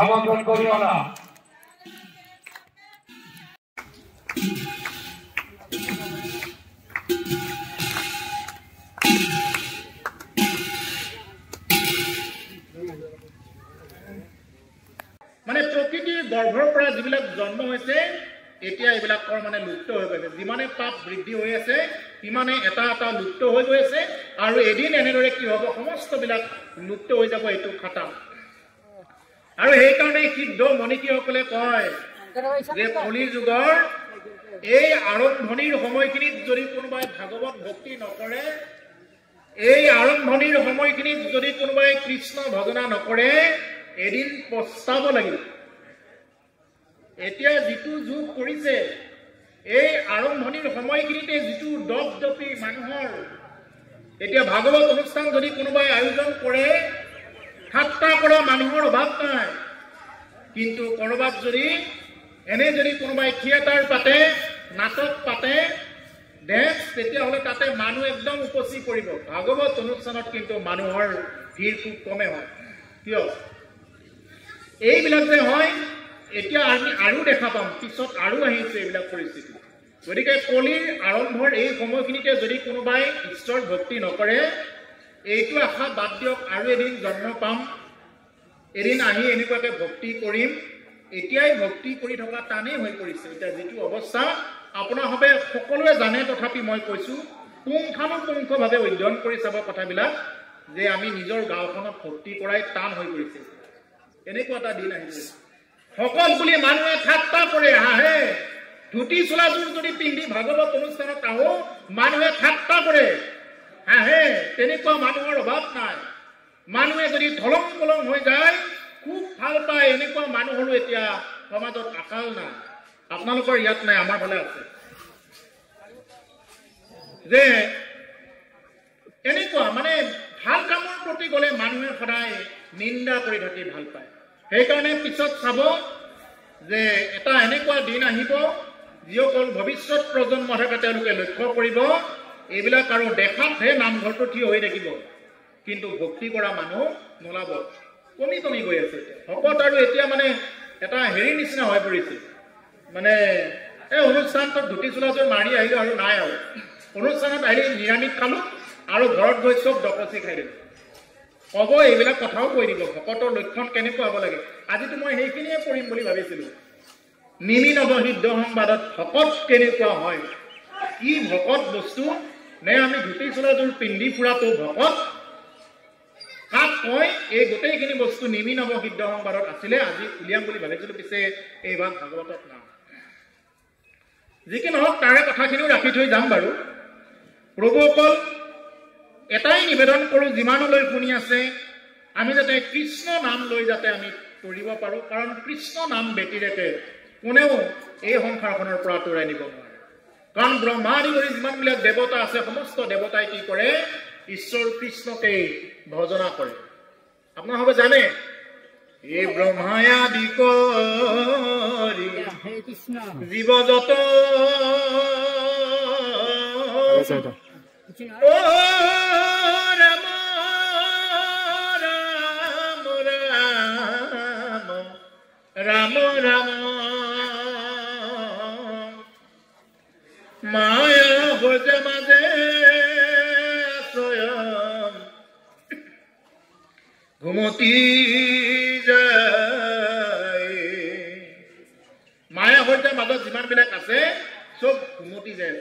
আমন্ত্ৰণ কৰিও না। মানে প্ৰকৃতিৰ গৰ্ভৰ পৰা যিবিলাক জন্ম হৈছে এতিয়া এইবিলাকৰ মানে লুপ্ত হৈ গৈছে। যিমানে পাপ বৃদ্ধি হৈ আছে সিমানে এটা এটা লুপ্ত হৈ গৈ আছে আৰু এদিন এনেদৰে কি হ'ব সমস্তবিলাক লুপ্ত হৈ যাব এইটো খাটাম। আৰু সেইকাৰণে সিদ্ধ মণিকীসকলে কয় যে কলি যুগৰ এই আৰম্ভণিৰ সময়খিনিত যদি কোনোবাই ভাগৱত ভক্তি নকৰে, এই আৰম্ভণিৰ সময়খিনিত যদি কোনোবাই কৃষ্ণ ভজনা নকৰে এদিন পস্তাব লাগিব। এতিয়া যিটো যুগ কৰিছে এই আৰম্ভণিৰ সময়খিনিতে যিটো দপদপি মানুহৰ, এতিয়া ভাগৱত অনুষ্ঠান যদি কোনোবাই আয়োজন কৰে ঠাট্টা কৰা মানুহৰ অভাৱ নাই, কিন্তু কৰবাত যদি এনে যদি কোনোবাই থিয়েটাৰ পাতে, নাটক পাতে, ডেন্স, তেতিয়াহ'লে তাতে মানুহ একদম উপচি পৰিব। ভাগৱত অনুষ্ঠানত কিন্তু মানুহৰ ভিৰ খুব কমে হয়। কিয়? এইবিলাক যে হয় এতিয়া আমি আৰু দেখা পাম, পিছত আৰু আহিছে এইবিলাক পৰিস্থিতি। গতিকে কলিৰ আৰম্ভৰ এই সময়খিনিতে যদি কোনোবাই ঈশ্বৰ ভক্তি নকৰে এইটো আশা বাদ দিয়ক, আৰু এদিন জন্ম পাম, এদিন আহি এনেকুৱাকে ভক্তি কৰিম। এতিয়াই ভক্তি কৰি থকা টানেই হৈ পৰিছে। এতিয়া যিটো অৱস্থা আপোনাৰভাৱে সকলোৱে জানে, তথাপি মই কৈছোঁ পুংখানুপুংখভাৱে অধ্যয়ন কৰি চাব কথাবিলাক, যে আমি নিজৰ গাঁওখনত ভক্তি কৰাই টান হৈ পৰিছে। এনেকুৱা এটা দিন আহিছে ভকত বুলি মানুহে ঠাট্টা কৰে, হাঁহে। ধুতি চোলাযোৰ যদি পিন্ধি ভাগৱত অনুষ্ঠানত আহো মানুহে ঠাট্টা কৰে, হাঁহে। তেনেকুৱা মানুহৰ অভাৱ নাই। মানুহে যদি ধলং পলং হৈ যায় খুব ভাল পায়, এনেকুৱা মানুহৰো এতিয়া সমাজত আকাল নাই। আপোনালোকৰ ইয়াত নাই, আমাৰ ফালে আছে। যে এনেকুৱা মানে ভাল কামৰ প্ৰতি গ'লে মানুহে সদায় নিন্দা কৰি থাকি ভাল পায়। সেইকাৰণে পিছত চাব যে এটা এনেকুৱা দিন আহিব যিসকল ভৱিষ্যত প্ৰজন্ম থাকে তেওঁলোকে লক্ষ্য কৰিব এইবিলাক আৰু দেখাতহে নামঘৰটো থিয় হৈ থাকিব, কিন্তু ভক্তি কৰা মানুহ নোলাব। কমি কমি গৈ আছে। ভকত আৰু এতিয়া মানে এটা হেৰি নিচিনা হৈ পৰিছে, মানে এই অনুষ্ঠানটোত ধুতি চোলাযোৰ মাৰি আহিলোঁ আৰু নাই, আৰু অনুষ্ঠানত আহিলে নিৰামিষ খালোঁ আৰু ঘৰত গৈ চব ডকচি খাই দিলোঁ। ক'ব এইবিলাক কথাও কৈ দিব ভকতৰ লক্ষণ কেনেকুৱা হ'ব লাগে। আজিতো মই সেইখিনিয়ে কৰিম বুলি ভাবিছিলোঁ। নিমি নৱসিদ্ধ সংবাদত ভকত কেনেকুৱা হয়, কি ভকত বস্তু, নে আমি ধুতি চোলাযোৰ পিন্ধি ফুৰাটো ভকত, কাক কয়, এই গোটেইখিনি বস্তু নিমি নৱসিদ্ধ সংবাদত আছিলে। আজি উলিয়াম বুলি ভাবিছিলোঁ, পিছে এই ভাগ ভাগৱতত নাই। যি কি নহওক তাৰে কথাখিনিও ৰাখি থৈ যাম বাৰু। প্ৰভুসকল, এটাই নিবেদন কৰোঁ, যিমানলৈ শুনি আছে আমি যাতে কৃষ্ণ নাম লৈ যাতে আমি কৰিব পাৰোঁ, কাৰণ কৃষ্ণ নাম ব্যতিৰেকে কোনেও এই সংসাৰখনৰ পৰা আঁতৰাই নিব নোৱাৰে। কাৰণ ব্ৰহ্মাদি কৰি যিমানবিলাক দেৱতা আছে সমস্ত দেৱতাই কি কৰে, ঈশ্বৰ কৃষ্ণকেই ভজনা কৰে। আপোনালোকে জানে এই ব্ৰহ্মাই আদি কৰি জীৱ যত ৰাম ৰাম ৰাম ৰাম মায়া ভোজে মাজে স্বয়ং ঘুমতি যায়। মায়া ভোজে মাজত যিমানবিলাক আছে চব ঘুমতি যায়।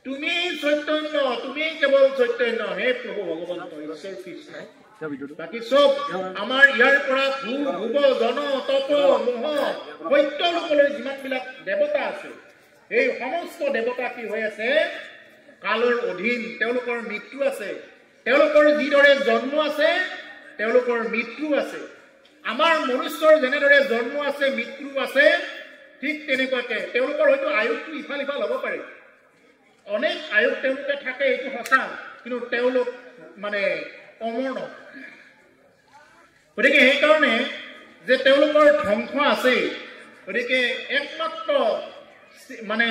তুমি চৈতন্য, তুমি কেৱল চৈতন্য, হে প্ৰভু ভগৱন্ত ঈশ্বৰ কৃষ্ণ। বাকী চব আমাৰ ইয়াৰ পৰা ভূ ভুৱ জন তপ মোহ সত্য লোকলৈ যিমানবিলাক দেৱতা আছে এই সমস্ত দেৱতা কি হৈ আছে, কালৰ অধীন। তেওঁলোকৰ মৃত্যু আছে। তেওঁলোকৰ যিদৰে জন্ম আছে তেওঁলোকৰ মৃত্যু আছে। আমাৰ মনুষ্যৰ যেনেদৰে জন্ম আছে মৃত্যু আছে, ঠিক তেনেকুৱাকে তেওঁলোকৰ হয়তো আয়ুসটো ইফাল সিফাল হ'ব পাৰে। অনেক আয়ুস তেওঁলোকে থাকে, এইটো সঁচা, কিন্তু তেওঁলোক মানে অমৰ নহয়। গতিকে সেইকাৰণে যে তেওঁলোকৰ ধ্বংস আছে, গতিকে একমাত্ৰ মানে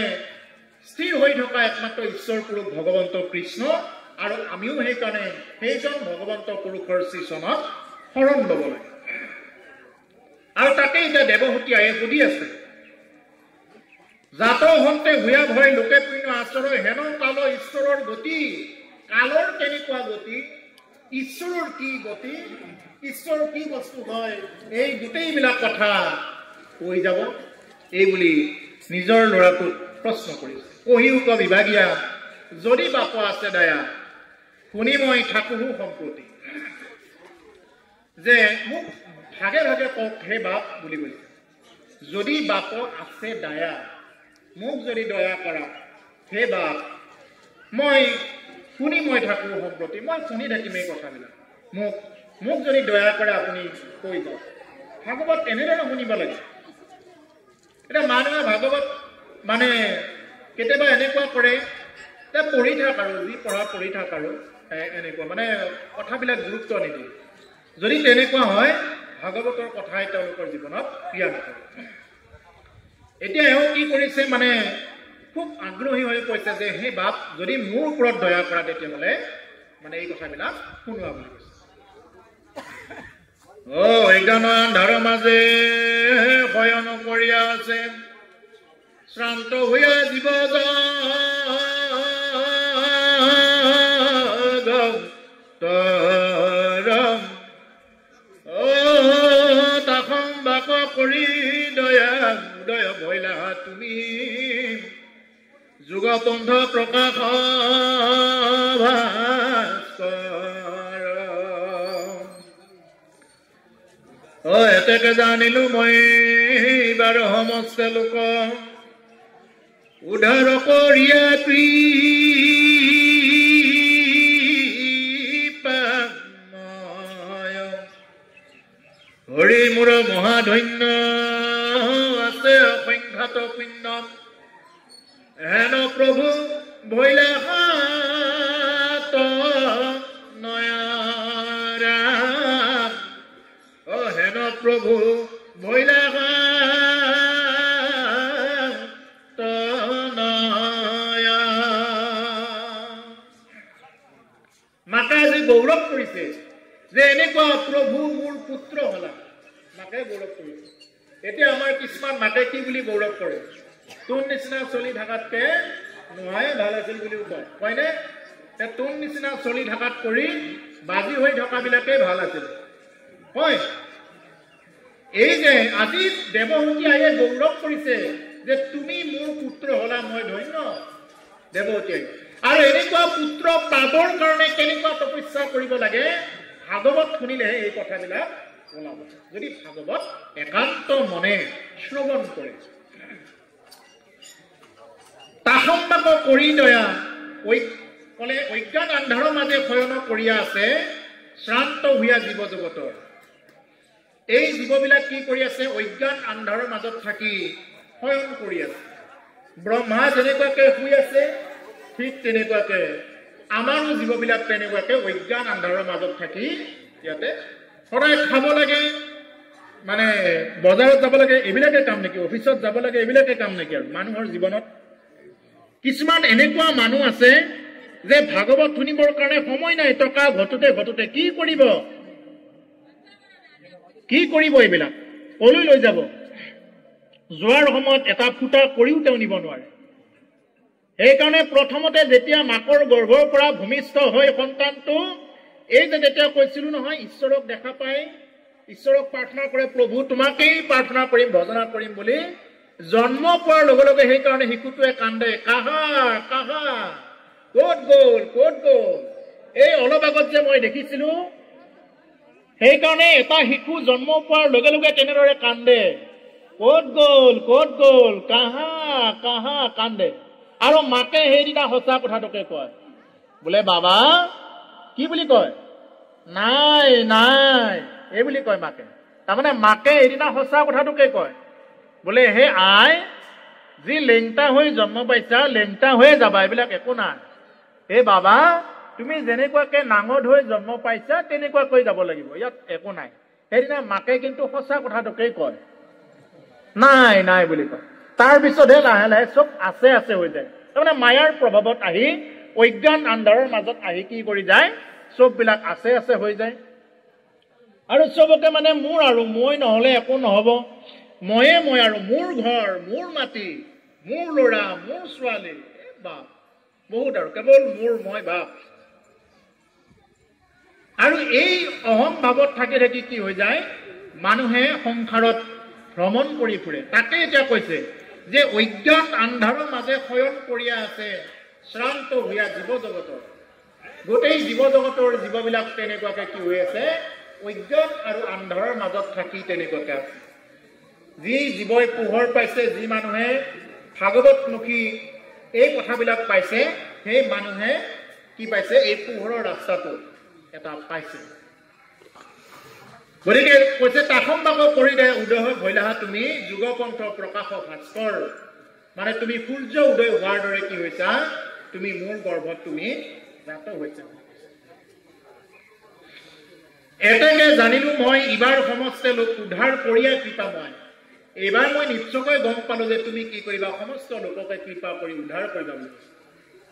স্থিৰ হৈ থকা একমাত্ৰ ঈশ্বৰ পুৰুষ ভগৱন্ত কৃষ্ণ, আৰু আমিও সেইকাৰণে সেইজন ভগৱন্ত পুৰুষৰ শ্ৰীচৰণত শৰণ ল'ব লাগে। আৰু তাকে এতিয়া দেৱহতী আয়ে সুধি আছে, জাতৰ হন্তে হুয়া ভয় লোকে পুণ্য আচৰ হেন কাল ঈশ্বৰৰ গতি। কালৰ কেনেকুৱা গতি, ঈশ্বৰৰ কি গতি, ঈশ্বৰ কি বস্তু হয়, এই গোটেইবিলাক কথা কৈ যাব। এই বুলি নিজৰ ল'ৰাটোক প্ৰশ্ন কৰিছে। কহিউক বিভাগীয়া যদি বাপ আছে দয়া, শুনি মই থাকোঁ সম্প্ৰতি। যে মোক ভাগে ভাগে কওক হে বাপ বুলি কৈছে। যদি বাপ আছে দয়া, মোক যদি দয়া কৰা হে বাপ, মই শুনি মই থাকোঁ সম্প্ৰতি, মই শুনি থাকিম এই কথাবিলাক। মোক যদি দয়া কৰে আপুনি কৈ যাওক। ভাগৱত এনেদৰে শুনিব লাগে। এতিয়া মানুহে ভাগৱত মানে কেতিয়াবা এনেকুৱা কৰে যে পঢ়ি থাক আৰু যি পঢ়া পঢ়ি থাক আৰু এনেকুৱা মানে কথাবিলাক গুৰুত্ব নিদিয়ে। যদি তেনেকুৱা হয় ভাগৱতৰ কথাই তেওঁলোকৰ জীৱনত ক্ৰিয়া নকৰে। এতিয়া এওঁ কি কৰিছে, মানে খুব আগ্ৰহী হৈ কৈছে যে হে বাপ, যদি মোৰ ওপৰত দয়া কৰা তেতিয়াহ'লে মানে এই কথাবিলাক শুনোৱা বুলি কৈছে। অজ্ঞান আন্ধাৰৰ মাজে শয়ন কৰিয়া আছে, শ্ৰান্ত হৈয়া জীৱ তাসং বাক কৰি দয়া উদয় ভৈলা তুমি, যুগপন্থ প্ৰকাশ ভাস্কৰ। এতেকে জানিলো মই বাৰু সমস্ত লোক, উদ্ধাৰ কৰিয়া কৃপাময়। হৰি মোৰ মহাধন্য আছে অসংখ্যাত পুণ্য, হেন প্ৰভু ভৈলা নয়ৰা। হেন প্ৰভু ভৈলা মাকে যে গৌৰৱ কৰিছে যে এনেকুৱা প্ৰভু মোৰ পুত্ৰ হলা, মাকে গৌৰৱ কৰিছে। এতিয়া আমাৰ কিছুমান মাকে কি বুলি গৌৰৱ কৰে, তোৰ নিচিনা চলি থকাতকে নোহাই ভাল আছিল বুলিও কয়, হয়নে? তোৰ নিচিনা চলি থকাত কৰি বাজি হৈ থকাবিলাকেই ভাল আছিল, হয়। এই যে আজি দেৱহতী আয়ে গৌৰৱ কৰিছে যে তুমি মোৰ পুত্ৰ হলা, মই ধন্য দেৱহতী আয়ে। আৰু এনেকুৱা পুত্ৰ পাবৰ কাৰণে কেনেকুৱা তপস্যা কৰিব লাগে, ভাগৱত শুনিলেহে এই কথাবিলাক ওলাব। যদি ভাগৱত একান্ত মনে শ্ৰৱণ কৰে। তাসম্বাক কৰি দয়া কলে, অজ্ঞান আন্ধাৰৰ মাজে শয়ন কৰিয়া আছে, শ্ৰান্ত হুয়া জীৱ জগতৰ। এই জীৱবিলাক কি কৰি আছে, অজ্ঞান আন্ধাৰৰ মাজত থাকি শয়ন কৰি আছে। ব্ৰহ্মা যেনেকুৱাকে শুই আছে, ঠিক তেনেকুৱাকে আমাৰো জীৱবিলাক তেনেকুৱাকে অজ্ঞান আন্ধাৰৰ মাজত থাকি ইয়াতে সদায় খাব লাগে, মানে বজাৰত যাব লাগে, এইবিলাকে কাম নেকি? অফিচত যাব লাগে, এইবিলাকে কাম নেকি? আৰু মানুহৰ জীৱনত কিছুমান এনেকুৱা মানুহ আছে যে ভাগৱত শুনিবৰ কাৰণে সময় নাই, টকা ঘটোতে ঘটোতে কি কৰিব এইবিলাক? কলৈ লৈ যাব? যোৱাৰ সময়ত এটা ফুটা কৰিও তেওঁ নিব নোৱাৰে। সেইকাৰণে প্ৰথমতে যেতিয়া মাকৰ গৰ্ভৰ পৰা ভূমিষ্ঠ হৈ সন্তানটো, এই যে যেতিয়া কৈছিলো নহয় ঈশ্বৰক দেখা পাই ঈশ্বৰক প্ৰাৰ্থনা কৰে, প্ৰভু তোমাকেই প্ৰাৰ্থনা কৰিম ভজনা কৰিম বুলি, জন্ম পোৱাৰ লগে লগে সেইকাৰণে শিশুটোৱে কান্দে, কাহা কাহা, ক'ত গ'ল ক'ত গ'ল। এই অলপ আগত যে মই দেখিছিলো, সেইকাৰণে এটা শিশু জন্ম পোৱাৰ লগে লগে তেনেদৰে কান্দে, ক'ত গ'ল কাহা কাহা কান্দে। আৰু মাকে সেইদিনা সঁচা কথাটোকে কয়, বোলে বাবা কি বুলি কয়, নাই নাই এই বুলি কয় মাকে। তাৰমানে মাকে সেইদিনা সঁচা কথাটোকে কয়, বোলে হে আই, যি লেংটা হৈ জন্ম পাইছা লেংটা হৈয়ে যাবা, এইবিলাক একো নাই। হে বাবা, তুমি যেনেকুৱাকে নাঙঠ হৈ জন্ম পাইছা তেনেকুৱাকৈ যাব লাগিব, ইয়াত একো নাই। সেইদিনা মাকে কিন্তু সঁচা কথাটোকেই কয়, নাই নাই বুলি কয়। তাৰ পিছতহে লাহে লাহে চব আছে আছে হৈ যায়। তাৰমানে মায়াৰ প্ৰভাৱত আহি, অজ্ঞান আন্ধাৰৰ মাজত আহি কি কৰি যায়, চববিলাক আছে আছে হৈ যায়। আৰু চবকে মানে মোৰ আৰু মই নহ'লে একো নহ'ব, মই আৰু মোৰ ঘৰ, মোৰ মাটি, মোৰ ল'ৰা, মোৰ ছোৱালী, বাপ বহুত আৰু কেৱল মোৰ মই বাপ। আৰু এই অহং ভাৱত থাকি থাকি কি হৈ যায়, মানুহে সংসাৰত ভ্ৰমণ কৰি ফুৰে। তাকে এতিয়া কৈছে যে অজ্ঞাত আন্ধাৰৰ মাজে শয়ন কৰিয়া আছে শ্ৰান্ত হোৱা জীৱ জগতৰ। গোটেই জীৱ জগতৰ জীৱবিলাক তেনেকুৱাকে কি হৈ আছে, অজ্ঞাত আৰু আন্ধাৰৰ মাজত থাকি তেনেকুৱাকে আছে। যি জীৱই পোহৰ পাইছে, যি মানুহে ভাগৱতমুখী এই কথাবিলাক পাইছে, সেই মানুহে কি পাইছে, এই পোহৰৰ ৰাস্তাটো এটা পাইছে। গতিকে কৈছে তাসম্বাক কৰি দে উদয় ভৈলাহা তুমি যুগপন্থ প্ৰকাশ ভাস্কৰ, মানে তুমি সূৰ্য উদয় হোৱাৰ দৰে কি হৈছা, তুমি মোৰ গৰ্ভত তুমি জাত হৈছা। এতেকে জানিলো মই ইবাৰ সমস্তে লোক উদ্ধাৰ কৰিয়া কৃপা মই। এইবাৰ মই নিশ্চয়কৈ গম পালো যে তুমি কি কৰিবা, সমস্ত লোককে কৃপা কৰি উদ্ধাৰ কৰিবা বুলি।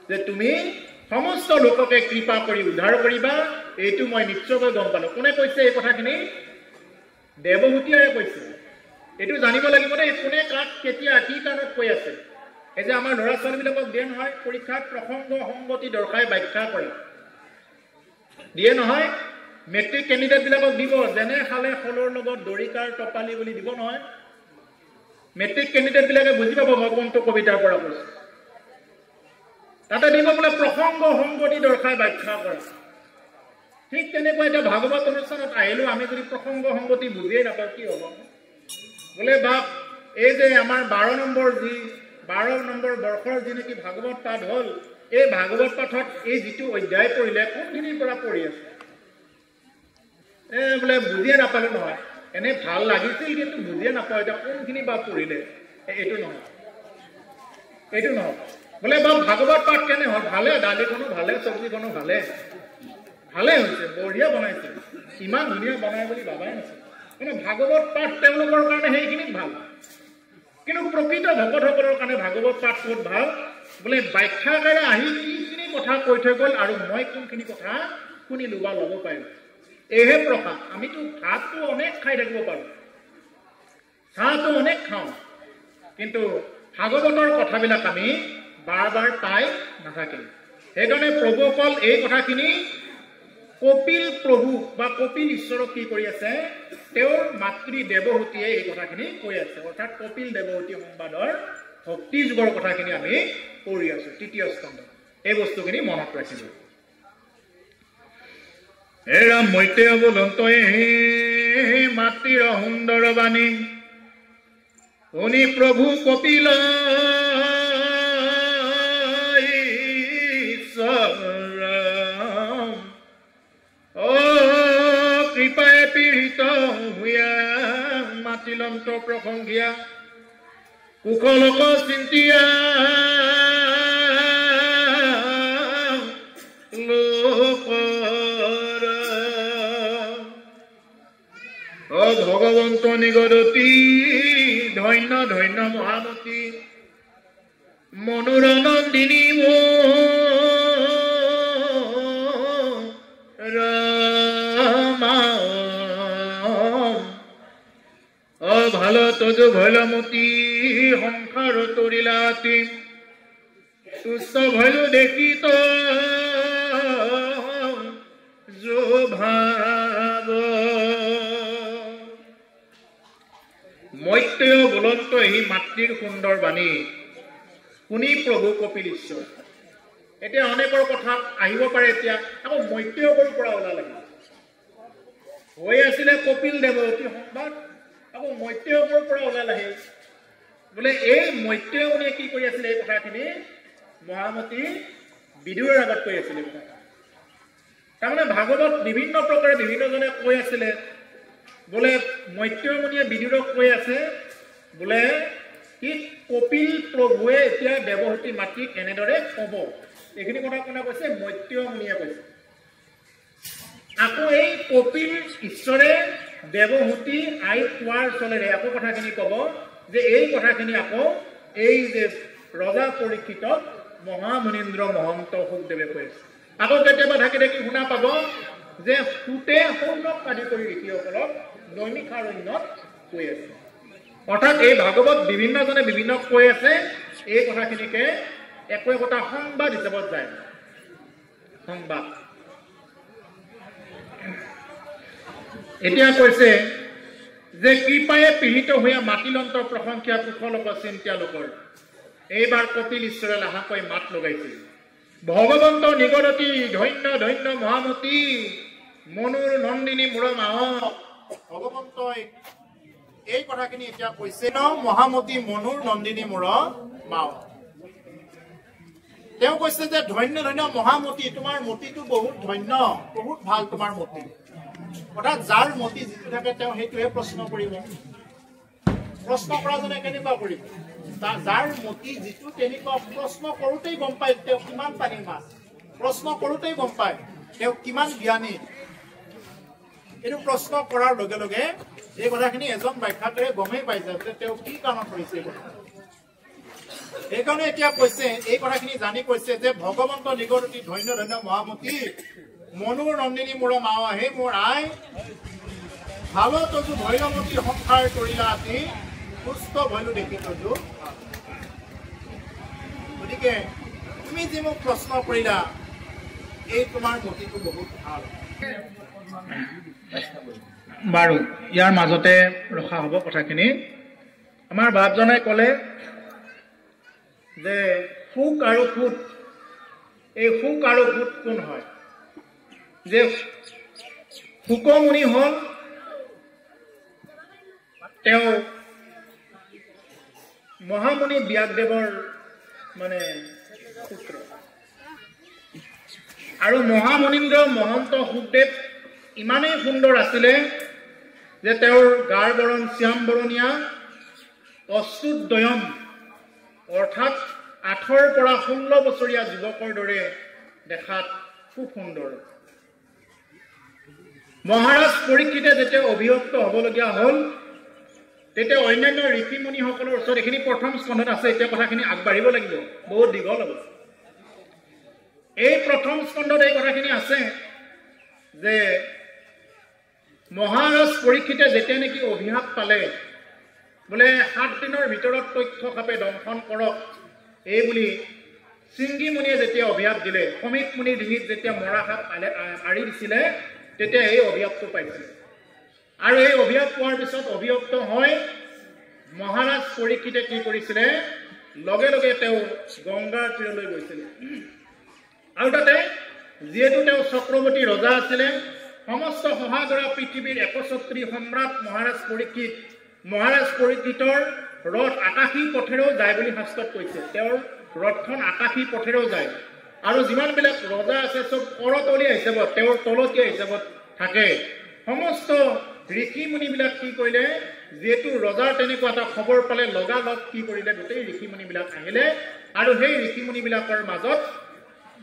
যে তুমি সমস্ত লোককে কৃপা কৰি উদ্ধাৰ কৰিবা, এইটো মই নিশ্চয়কৈ গম পালো। কোনে কৈছে এই কথাখিনি? দেৱহূতিয়ে কৈছে। এইটো জানিব লাগিব দেই, কোনে কাক কেতিয়া কি কাৰণত কৈ আছে। এই যে আমাৰ ল'ৰা ছোৱালীবিলাকক দিয়ে নহয় পৰীক্ষাত প্ৰসংগ সংগতি দৰ্শাই ব্যাখ্যা কৰে, দিয়ে নহয়। মেট্ৰিক কেণ্ডিডেট বিলাকক দিব, যেনে খালে খলৰ লগত দৰিকাৰ টপালি বুলি দিব নহয়। মেট্ৰিক কেণ্ডিডেট বিলাকে বুজি পাব মই কোনটো কবিতাৰ পৰা কৈছো। তাতে দিব বোলে প্ৰসংগ সংগতি দৰ্শাই ব্যাখ্যা কৰা। ঠিক তেনেকুৱা এতিয়া ভাগৱত অনুষ্ঠানত আহিলো, আমি যদি প্ৰসংগ সংগতি বুজিয়ে নাপাওঁ কি হ'ব? বোলে বাপ এই যে আমাৰ 12 নম্বৰ বৰ্ষৰ যি নেকি ভাগৱত পাঠ হ'ল, এই ভাগৱত পাঠত এই যিটো অধ্যায় পঢ়িলে কোনখিনিৰ পৰা পঢ়ি আছে? বোলে বুজিয়ে নাপালো নহয়। এনে ভাল লাগিছিল কিন্তু বুজিয়ে নাপাওঁ, এতিয়া কোনখিনি বা পঢ়িলে? এইটো নহয়, এইটো নহয়। বোলে বাপ ভাগৱত পাঠ কেনে হ'ল? ভালে, দালিখনো ভালে, চব্জিখনো ভালে, ভালে হৈছে, বঢ়িয়া বনাইছে, ইমান ধুনীয়া বনাই বুলি ভাবাই নাছিল। কিন্তু ভাগৱত পাঠ তেওঁলোকৰ কাৰণে সেইখিনিত ভাল, কিন্তু প্ৰকৃত ভকতসকলৰ কাৰণে ভাগৱত পাঠ ক'ত ভাল? বোলে ব্যাখ্যাকাৰে আহি কিখিনি কথা কৈ থৈ গ'ল আৰু মই কোনখিনি কথা শুনিলো বা ল'ব পাৰিলো। এইহে প্ৰসাদ। আমিতো ভাতটো অনেক খাই থাকিব পাৰো, চাহটো অনেক খাওঁ, কিন্তু ভাগৱতৰ কথাবিলাক আমি বাৰ বাৰ পাই নাথাকিম। সেইকাৰণে প্ৰভুসকল এই কথাখিনি কপিল প্ৰভু বা কপিল ঈশ্বৰক কি কৰি আছে, তেওঁৰ মাতৃ দেৱহূতিয়ে এই কথাখিনি কৈ আছে। অৰ্থাৎ কপিল দেৱহূতি সংবাদৰ ভক্তি যুগৰ কথাখিনি আমি পঢ়ি আছো, 3য় স্কন্ধ। এই বস্তুখিনি মনত ৰাখিব। এৰা মৈতে অৱলন্ত মাতৃৰ সুন্দৰ বাণী শুনি প্ৰভু কপিল কৃপায় পীড়িত হুয়া মাতিলন্ত প্ৰসংগিয়া কুশলক চিন্তিয়া ভগৱন্ত নিগদতী ধন্য ধন্য মহামতী মনোৰনন্দিনী ভাল তজ ভৈলমতী সংসাৰ তৰিলাতি তুচ্ছ ভৈল দেখি তো ভাব মৈত্ৰেয় বলন্ত এই মাতৃৰ সুন্দৰ বাণী শুনি প্ৰভু কপিল ঈশ্বৰ। এতিয়া অনেকৰ কথা আহিব পাৰে, এতিয়া আকৌ মৈত্ৰেয়কৰ পৰা ওলালে হৈ আছিলে কপিল দেৱহূতি সংবাদ, আকৌ মৈত্ৰেয়কৰ পৰা ওলালে। বোলে এই মৈত্ৰেয় মুনিয়ে কি কৰি আছিলে, এই কথাখিনি মহামতী বিদুৰৰ আগত কৈ আছিলে। তাৰমানে ভাগৱত বিভিন্ন প্ৰকাৰে বিভিন্নজনে কৈ আছিলে। বোলে মৈত্ৰেয় মুনিয়ে বিদুৰক কৈ আছে বোলে কি কপিল প্ৰভুৱে এতিয়া দেৱহূতি মাতৃক এনেদৰে কব। এইখিনি কথা কোনে কৈছে? মৈত্ৰেয় মুনিয়ে কৈছে। আকৌ এই কপিল ঈশ্বৰে দেৱহূতি আই কোৱাৰ চলেৰে আকৌ কথাখিনি কব যে এই কথাখিনি আকৌ এই যে ৰজা পৰীক্ষিতক মহামুনীন্দ্ৰ মহন্ত সুখদেৱে কৈ আছে। আকৌ কেতিয়াবা থাকি থাকি শুনা পাব যে সুতে সৌনক আদি কৰি ঋষিসকলক নৈমিষাৰণ্যত কৈ আছে। অৰ্থাৎ এই ভাগৱত বিভিন্নজনে বিভিন্ন কৈ আছে, এই কথাখিনিকে একো একোটা সংবাদ হিচাপত যায়। সংবাদ এতিয়া কৈছে যে কৃপায়ে পীড়িত হোৱা মাতিলন্ত প্ৰশংসা কুশলক চিন্তিয়া লোকৰ। এইবাৰ কপিল ঈশ্বৰে লাহাকৈ মাত লগাইছিল, ভগৱন্ত নিগদতি ধন্য ধন্য মহামতী মনুৰ নন্দিনী মূৰ মাহ। ভগৱন্তই এই কথাখিনি এতিয়া কৈছে ন, মহামতী মনুৰ নন্দিনী মূৰ মাহ। তেওঁ কৈছে যে ধন্য ধন্য মহামতী, তোমাৰ মতিটো বহুত ধন্য, বহুত ভাল তোমাৰ মতি। অৰ্থাৎ যাৰ মতি যিটো থাকে তেওঁ সেইটোহে প্ৰশ্ন কৰিব। প্ৰশ্ন কৰাজনে কেনেকুৱা কৰিব? যাৰ মতি যিটো তেনেকুৱা প্ৰশ্ন কৰোঁতেই গম পায় তেওঁ কিমান পানী মাছ, প্ৰশ্ন কৰোঁতেই গম পায় তেওঁ কিমান জ্ঞানী। এইটো প্ৰশ্ন কৰাৰ লগে লগে এই কথাখিনি এজন ব্যাখ্যাটোৱে গমেই পাই যায় যে তেওঁ কি কাৰণত কৰিছে। সেইকাৰণে এতিয়া কৈছে, এই কথাখিনি জানি কৈছে যে ভগৱন্ত নিগদতি ধন্য ধন্য মহামতী মনুৰ নন্দিনী মূৰ মাৱ। হে মোৰ আই, ভাৱ তজু ভৈৰৱতী সংসাৰ কৰিলা আতি, সুস্থ ভৈলো দেখি তজু। গতিকে তুমি যি মোক প্ৰশ্ন কৰিলা, এই তোমাৰ মতিটো বহুত ভাল। বাৰু ইয়াৰ মাজতে ৰখা হ'ব কথাখিনি। আমাৰ বাপজনে ক'লে যে সুখ আৰু সুত, এই সুখ আৰু সুত কোন হয়? যে শুকমুনি হ'ল তেওঁ মহামুনি ব্যাসদেৱৰ মানে পুত্ৰ, আৰু মহামুনীন্দ্ৰ মহন্ত সুখদেৱ ইমানেই সুন্দৰ আছিলে যে তেওঁৰ গাৰ বৰণ শ্যাম বৰণীয়া, অচ্যুতদয়ম অৰ্থাৎ 8 পৰা 16 বছৰীয়া যুৱকৰ দৰে দেখাত খুব সুন্দৰ। মহাৰাজ পৰীক্ষিতে যেতিয়া অভিযুক্ত হ'বলগীয়া হ'ল, তেতিয়া অন্যান্য ঋষিমুনিসকলৰ ওচৰত, এইখিনি প্ৰথম স্কন্ধত আছে, এতিয়া কথাখিনি আগবাঢ়িব লাগিব, বহুত দীঘল হ'ব। এই প্ৰথম স্কন্ধত এই কথাখিনি আছে যে মহাৰাজ পৰীক্ষিতে যেতিয়া নেকি অভিশাপ পালে, বোলে 7 দিনৰ ভিতৰত তথ্য খাপে দংশন কৰক, এই বুলি শৃংগী মুনিয়ে যেতিয়া অভিশাপ দিলে, সমীক মুনিৰ ডিঙিত যেতিয়া মৰা সাপ আঁৰি দিছিলে, তেতিয়া এই অভিশাপটো পাইছিলে। আৰু এই অভিশাপ পোৱাৰ পিছত অভিযুক্ত হৈ মহাৰাজ পৰীক্ষিতে কি কৰিছিলে, লগে লগে তেওঁ গংগাৰ তীৰলৈ গৈছিলে। আৰু তাতে যিহেতু তেওঁ চক্ৰৱৰ্তী ৰজা আছিলে, সমস্ত সহাগৰা পৃথিৱীৰ একছত্ৰী সম্ৰাট মহাৰাজ পৰীক্ষিতৰ ৰথ আকাশী পথেৰেও যায় বুলি শাস্ত্ৰত কৈছে। তেওঁৰ ৰথখন আকাশী পথেৰেও যায়, আৰু যিমানবিলাক ৰজা আছে চব কৰতলীয়া হিচাপত, তেওঁৰ তলতীয়া হিচাপত থাকে। সমস্ত ঋষিমুনিবিলাক কি কৰিলে, যিহেতু ৰজাৰ তেনেকুৱা এটা খবৰ পালে, লগালগ কি কৰিলে, গোটেই ঋষিমুনিবিলাক আহিলে, আৰু সেই ঋষিমুনিবিলাকৰ মাজত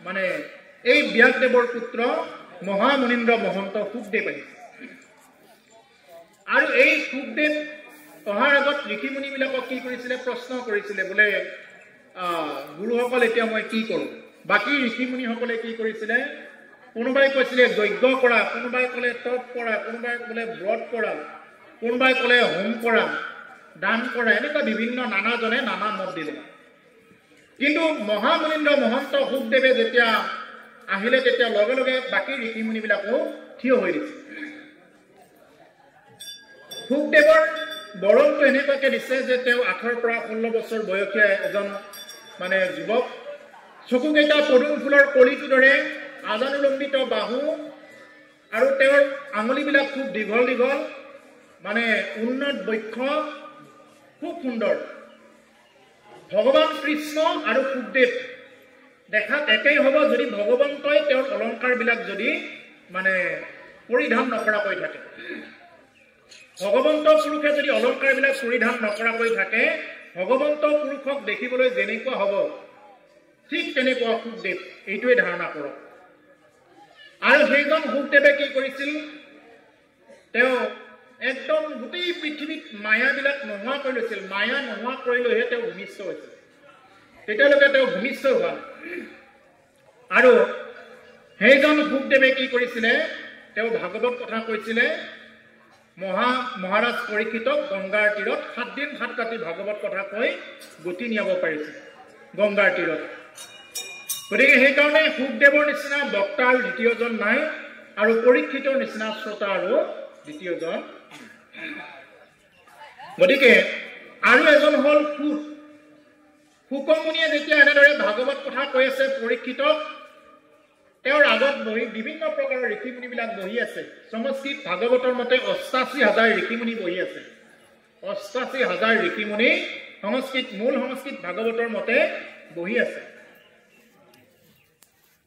মানে এই ব্যাসদেৱৰ পুত্ৰ মহামুনীন্দ্ৰ মহন্ত সুখদেৱ আহিছে। আৰু এই সুখদেৱ অহাৰ আগত ঋষিমুনিবিলাকক কি কৰিছিলে, প্ৰশ্ন কৰিছিলে, বোলে গুৰুসকল এতিয়া মই কি কৰোঁ? বাকী ঋষিমুনিসকলে কি কৰিছিলে, কোনোবাই কৈছিলে যজ্ঞ কৰা, কোনোবাই ক'লে তপ কৰা, কোনোবাই ক'লে ব্ৰত কৰা, কোনোবাই ক'লে হোম কৰা, দান কৰা, এনেকুৱা বিভিন্ন নানাজনে নানা মত দিলে। কিন্তু মহামুনীন্দ্ৰ মহন্ত সুখদেৱে যেতিয়া আহিলে, তেতিয়া লগে লগে বাকী ঋষিমুনিবিলাকো থিয় হৈ দিছে। সুখদেৱৰ বৰণটো এনেকুৱাকে দিছে যে তেওঁ 8 পৰা 16 বছৰ বয়সীয়া এজন মানে যুৱক, চকুকেইটা পদুম ফুলৰ কলিটোৰ দৰে, আজানুলম্বিত বাহু, আৰু তেওঁৰ আঙুলিবিলাক খুব দীঘল দীঘল, মানে উন্নত বক্ষ, খুব সুন্দৰ। ভগৱান কৃষ্ণ আৰু সুখদেৱ দেখাত একেই হ'ব যদি ভগৱন্তই তেওঁৰ অলংকাৰবিলাক যদি মানে পৰিধান নকৰাকৈ থাকে। ভগৱন্ত পুৰুষে যদি অলংকাৰবিলাক পৰিধান নকৰাকৈ থাকে, ভগৱন্ত পুৰুষক দেখিবলৈ যেনেকুৱা হ'ব ঠিক তেনেকুৱা সুখদেৱ, এইটোৱে ধাৰণা কৰক। আৰু সেইজন সুখদেৱে কি কৰিছিল, তেওঁ একদম গোটেই পৃথিৱীত মায়াবিলাক নোহোৱা কৰি লৈছিল। মায়া নোহোৱা কৰি লৈহে তেওঁ ভূমিষ্ঠ হৈছিল। তেতিয়ালৈকে তেওঁ ভূমিষ্ঠ হোৱা। আৰু সেইজন সুখদেৱে কি কৰিছিলে, তেওঁ ভাগৱত কথা কৈছিলে মহাৰাজ পৰীক্ষিতক গংগাৰ তীৰত 7 দিন 7 ৰাতি ভাগৱত কথা কৈ গতি নিয়াব পাৰিছিল গংগাৰ তীৰত। গতিকে সেইকাৰণে শুকদেৱৰ নিচিনা বক্তা আৰু দ্বিতীয়জন নাই, আৰু পৰীক্ষিতৰ নিচিনা শ্ৰোতা আৰু দ্বিতীয়জন। গতিকে আৰু এজন হ'ল শুক। শুকমুনিয়ে যেতিয়া এনেদৰে ভাগৱত কথা কৈ আছে পৰীক্ষিতক, তেওঁৰ আগত বহি বিভিন্ন প্ৰকাৰৰ ঋষিমুনিবিলাক বহি আছে। সংস্কৃত ভাগৱতৰ মতে ৮৮,০০০ ঋষিমুনি বহি আছে। ৮৮,০০০ ঋষিমুনি মূল সংস্কৃত ভাগৱতৰ মতে বহি আছে।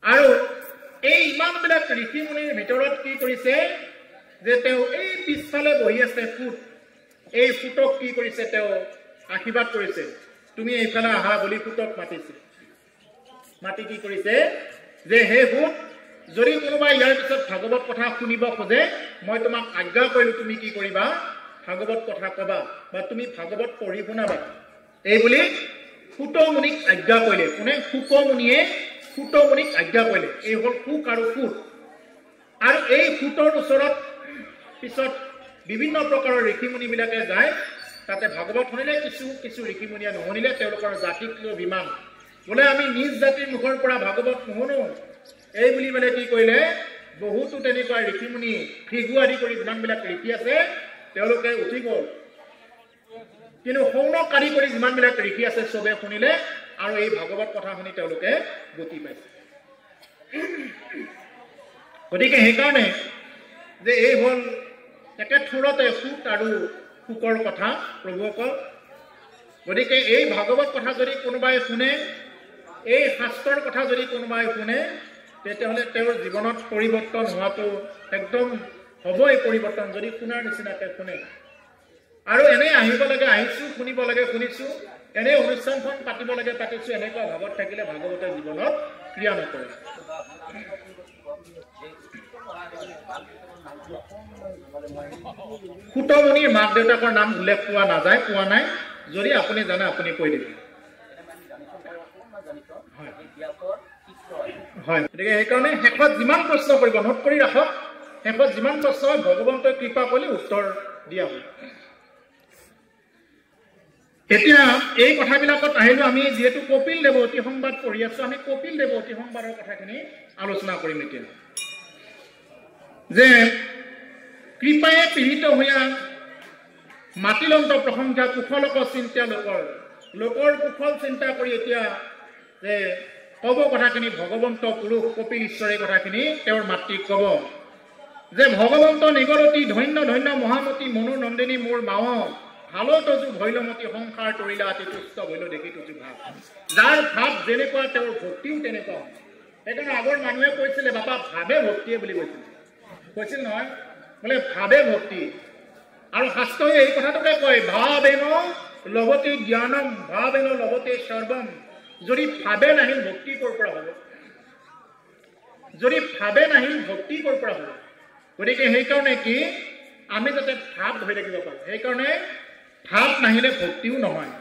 আৰু এই ইমানবিলাক ঋষিমুনিৰ ভিতৰত কি কৰিছে যে তেওঁ এই পিছফালে বহি আছে ফুট, এই ফুটক কি কৰিছে, তেওঁ আশীৰ্বাদ কৰিছে, তুমি এইফালে আহা বুলি ফুটক মাতিছে। মাতি কি কৰিছে যে হে ফুট, যদি কোনোবাই ইয়াৰ পিছত ভাগৱত কথা শুনিব খোজে, মই তোমাক আজ্ঞা কৰিলো তুমি কি কৰিবা, ভাগৱত কথা কবা বা তুমি ভাগৱত পঢ়ি শুনাবা। এই বুলি ফুটমুনিক আজ্ঞা কৰিলে। কোনে? শুকমুনিয়ে ফুটমুনিক আজ্ঞা কৰিলে। এই হ'ল শুক আৰু ফুট। আৰু এই ফুটৰ ওচৰত পিছত বিভিন্ন প্ৰকাৰৰ ঋষিমুনিবিলাকে যায়। তাতে ভাগৱত শুনিলে কিছু ঋষিমুনিয়ে নুশুনিলে তেওঁলোকৰ জাতিক লৈ অভিমান, বোলে আমি নিজ জাতিৰ মুখৰ পৰা ভাগৱত নুশুনো। এই বুলি মানে কি কৰিলে, বহুতো তেনেকুৱা ঋষিমুনি ভৃগু আদি কৰি যিমানবিলাক ঋষি আছে তেওঁলোকে উঠি গ'ল। কিন্তু সৌনক আদি কৰি যিমানবিলাক ঋষি আছে চবে শুনিলে, আৰু এই ভাগৱত কথা শুনি তেওঁলোকে গতি পাইছে। গতিকে সেইকাৰণে যে এই হ'ল একে থোৰতে শুক আৰু শুকৰ কথা প্ৰভুসকল। গতিকে এই ভাগৱত কথা যদি কোনোবাই শুনে, এই শাস্ত্ৰৰ কথা যদি কোনোবাই শুনে, তেতিয়াহ'লে তেওঁৰ জীৱনত পৰিৱৰ্তন হোৱাটো একদম হ'বই। পৰিৱৰ্তন যদি শুনাৰ নিচিনাকৈ শুনে। আৰু এনেই আহিব লাগে আহিছোঁ, শুনিব লাগে শুনিছোঁ, এনেই অনুষ্ঠানখন পাতিব লাগে পাতিছোঁ, এনেকুৱা ভাৱত থাকিলে ভাগৱতৰ জীৱনত ক্ৰিয়া নকৰে। শুকমুনিৰ মাক দেউতাকৰ নাম উল্লেখ পোৱা নাই। যদি আপুনি জানে আপুনি কৈ দিব। হয়, গতিকে সেইকাৰণে শেষত যিমান প্ৰশ্ন কৰিব নোট কৰি ৰাখক। শেষত যিমান প্ৰশ্ন হয় ভগৱন্তই কৃপা কৰি উত্তৰ দিয়া হয়। এতিয়া এই কথাবিলাকত আহিলো। আমি যিহেতু কপিল দেৱতী সংবাদ পঢ়ি আছো, আমি কপিল দেৱতী সংবাদৰ কথাখিনি আলোচনা কৰিম এতিয়া। যে কৃপায়ে পীড়িত হৈয়া মাতিলন্ত প্ৰশংসা কুশলক চিন্তা লোকৰ কুশল চিন্তা কৰি এতিয়া যে ক'ব কথাখিনি ভগৱন্ত পুৰুষ কপিল ঈশ্বৰে কথাখিনি তেওঁৰ মাতৃক ক'ব যে ভগৱন্ত নিগলতী ধন্য ধন্য মহামতী মনুৰ নন্দিনী মোৰ মাৱ ভালো তজু ভৈলমতী সংসাৰ তৰিলা অতি তুষ্ট ভৈল দেখি তুজু ভাৱ। যাৰ ভাৱ যেনেকুৱা তেওঁৰ ভক্তিও তেনেকুৱা। সেইকাৰণে আগৰ মানুহে কৈছিলে বাবা ভাৱে ভক্তিয়ে বুলি কৈছিল নহয়, বোলে ভাৱে ভক্তি। আৰু শাস্ত্ৰই এই কথাটোকে কয় ভাৱেন লভতে জ্ঞানম ভাৱেন লভতে সৰ্বম। যদি ভাৱে নাহিল ভক্তি ক'ৰ পৰা হ'ব? যদি ভাৱে নাহিল ভক্তি ক'ৰ পৰা হ'ব? গতিকে সেইকাৰণে কি আমি যাতে ভাৱ ধৰি থাকিব পাৰোঁ, সেইকাৰণে ভাৱ নাহিলে ভক্তিও নহয়।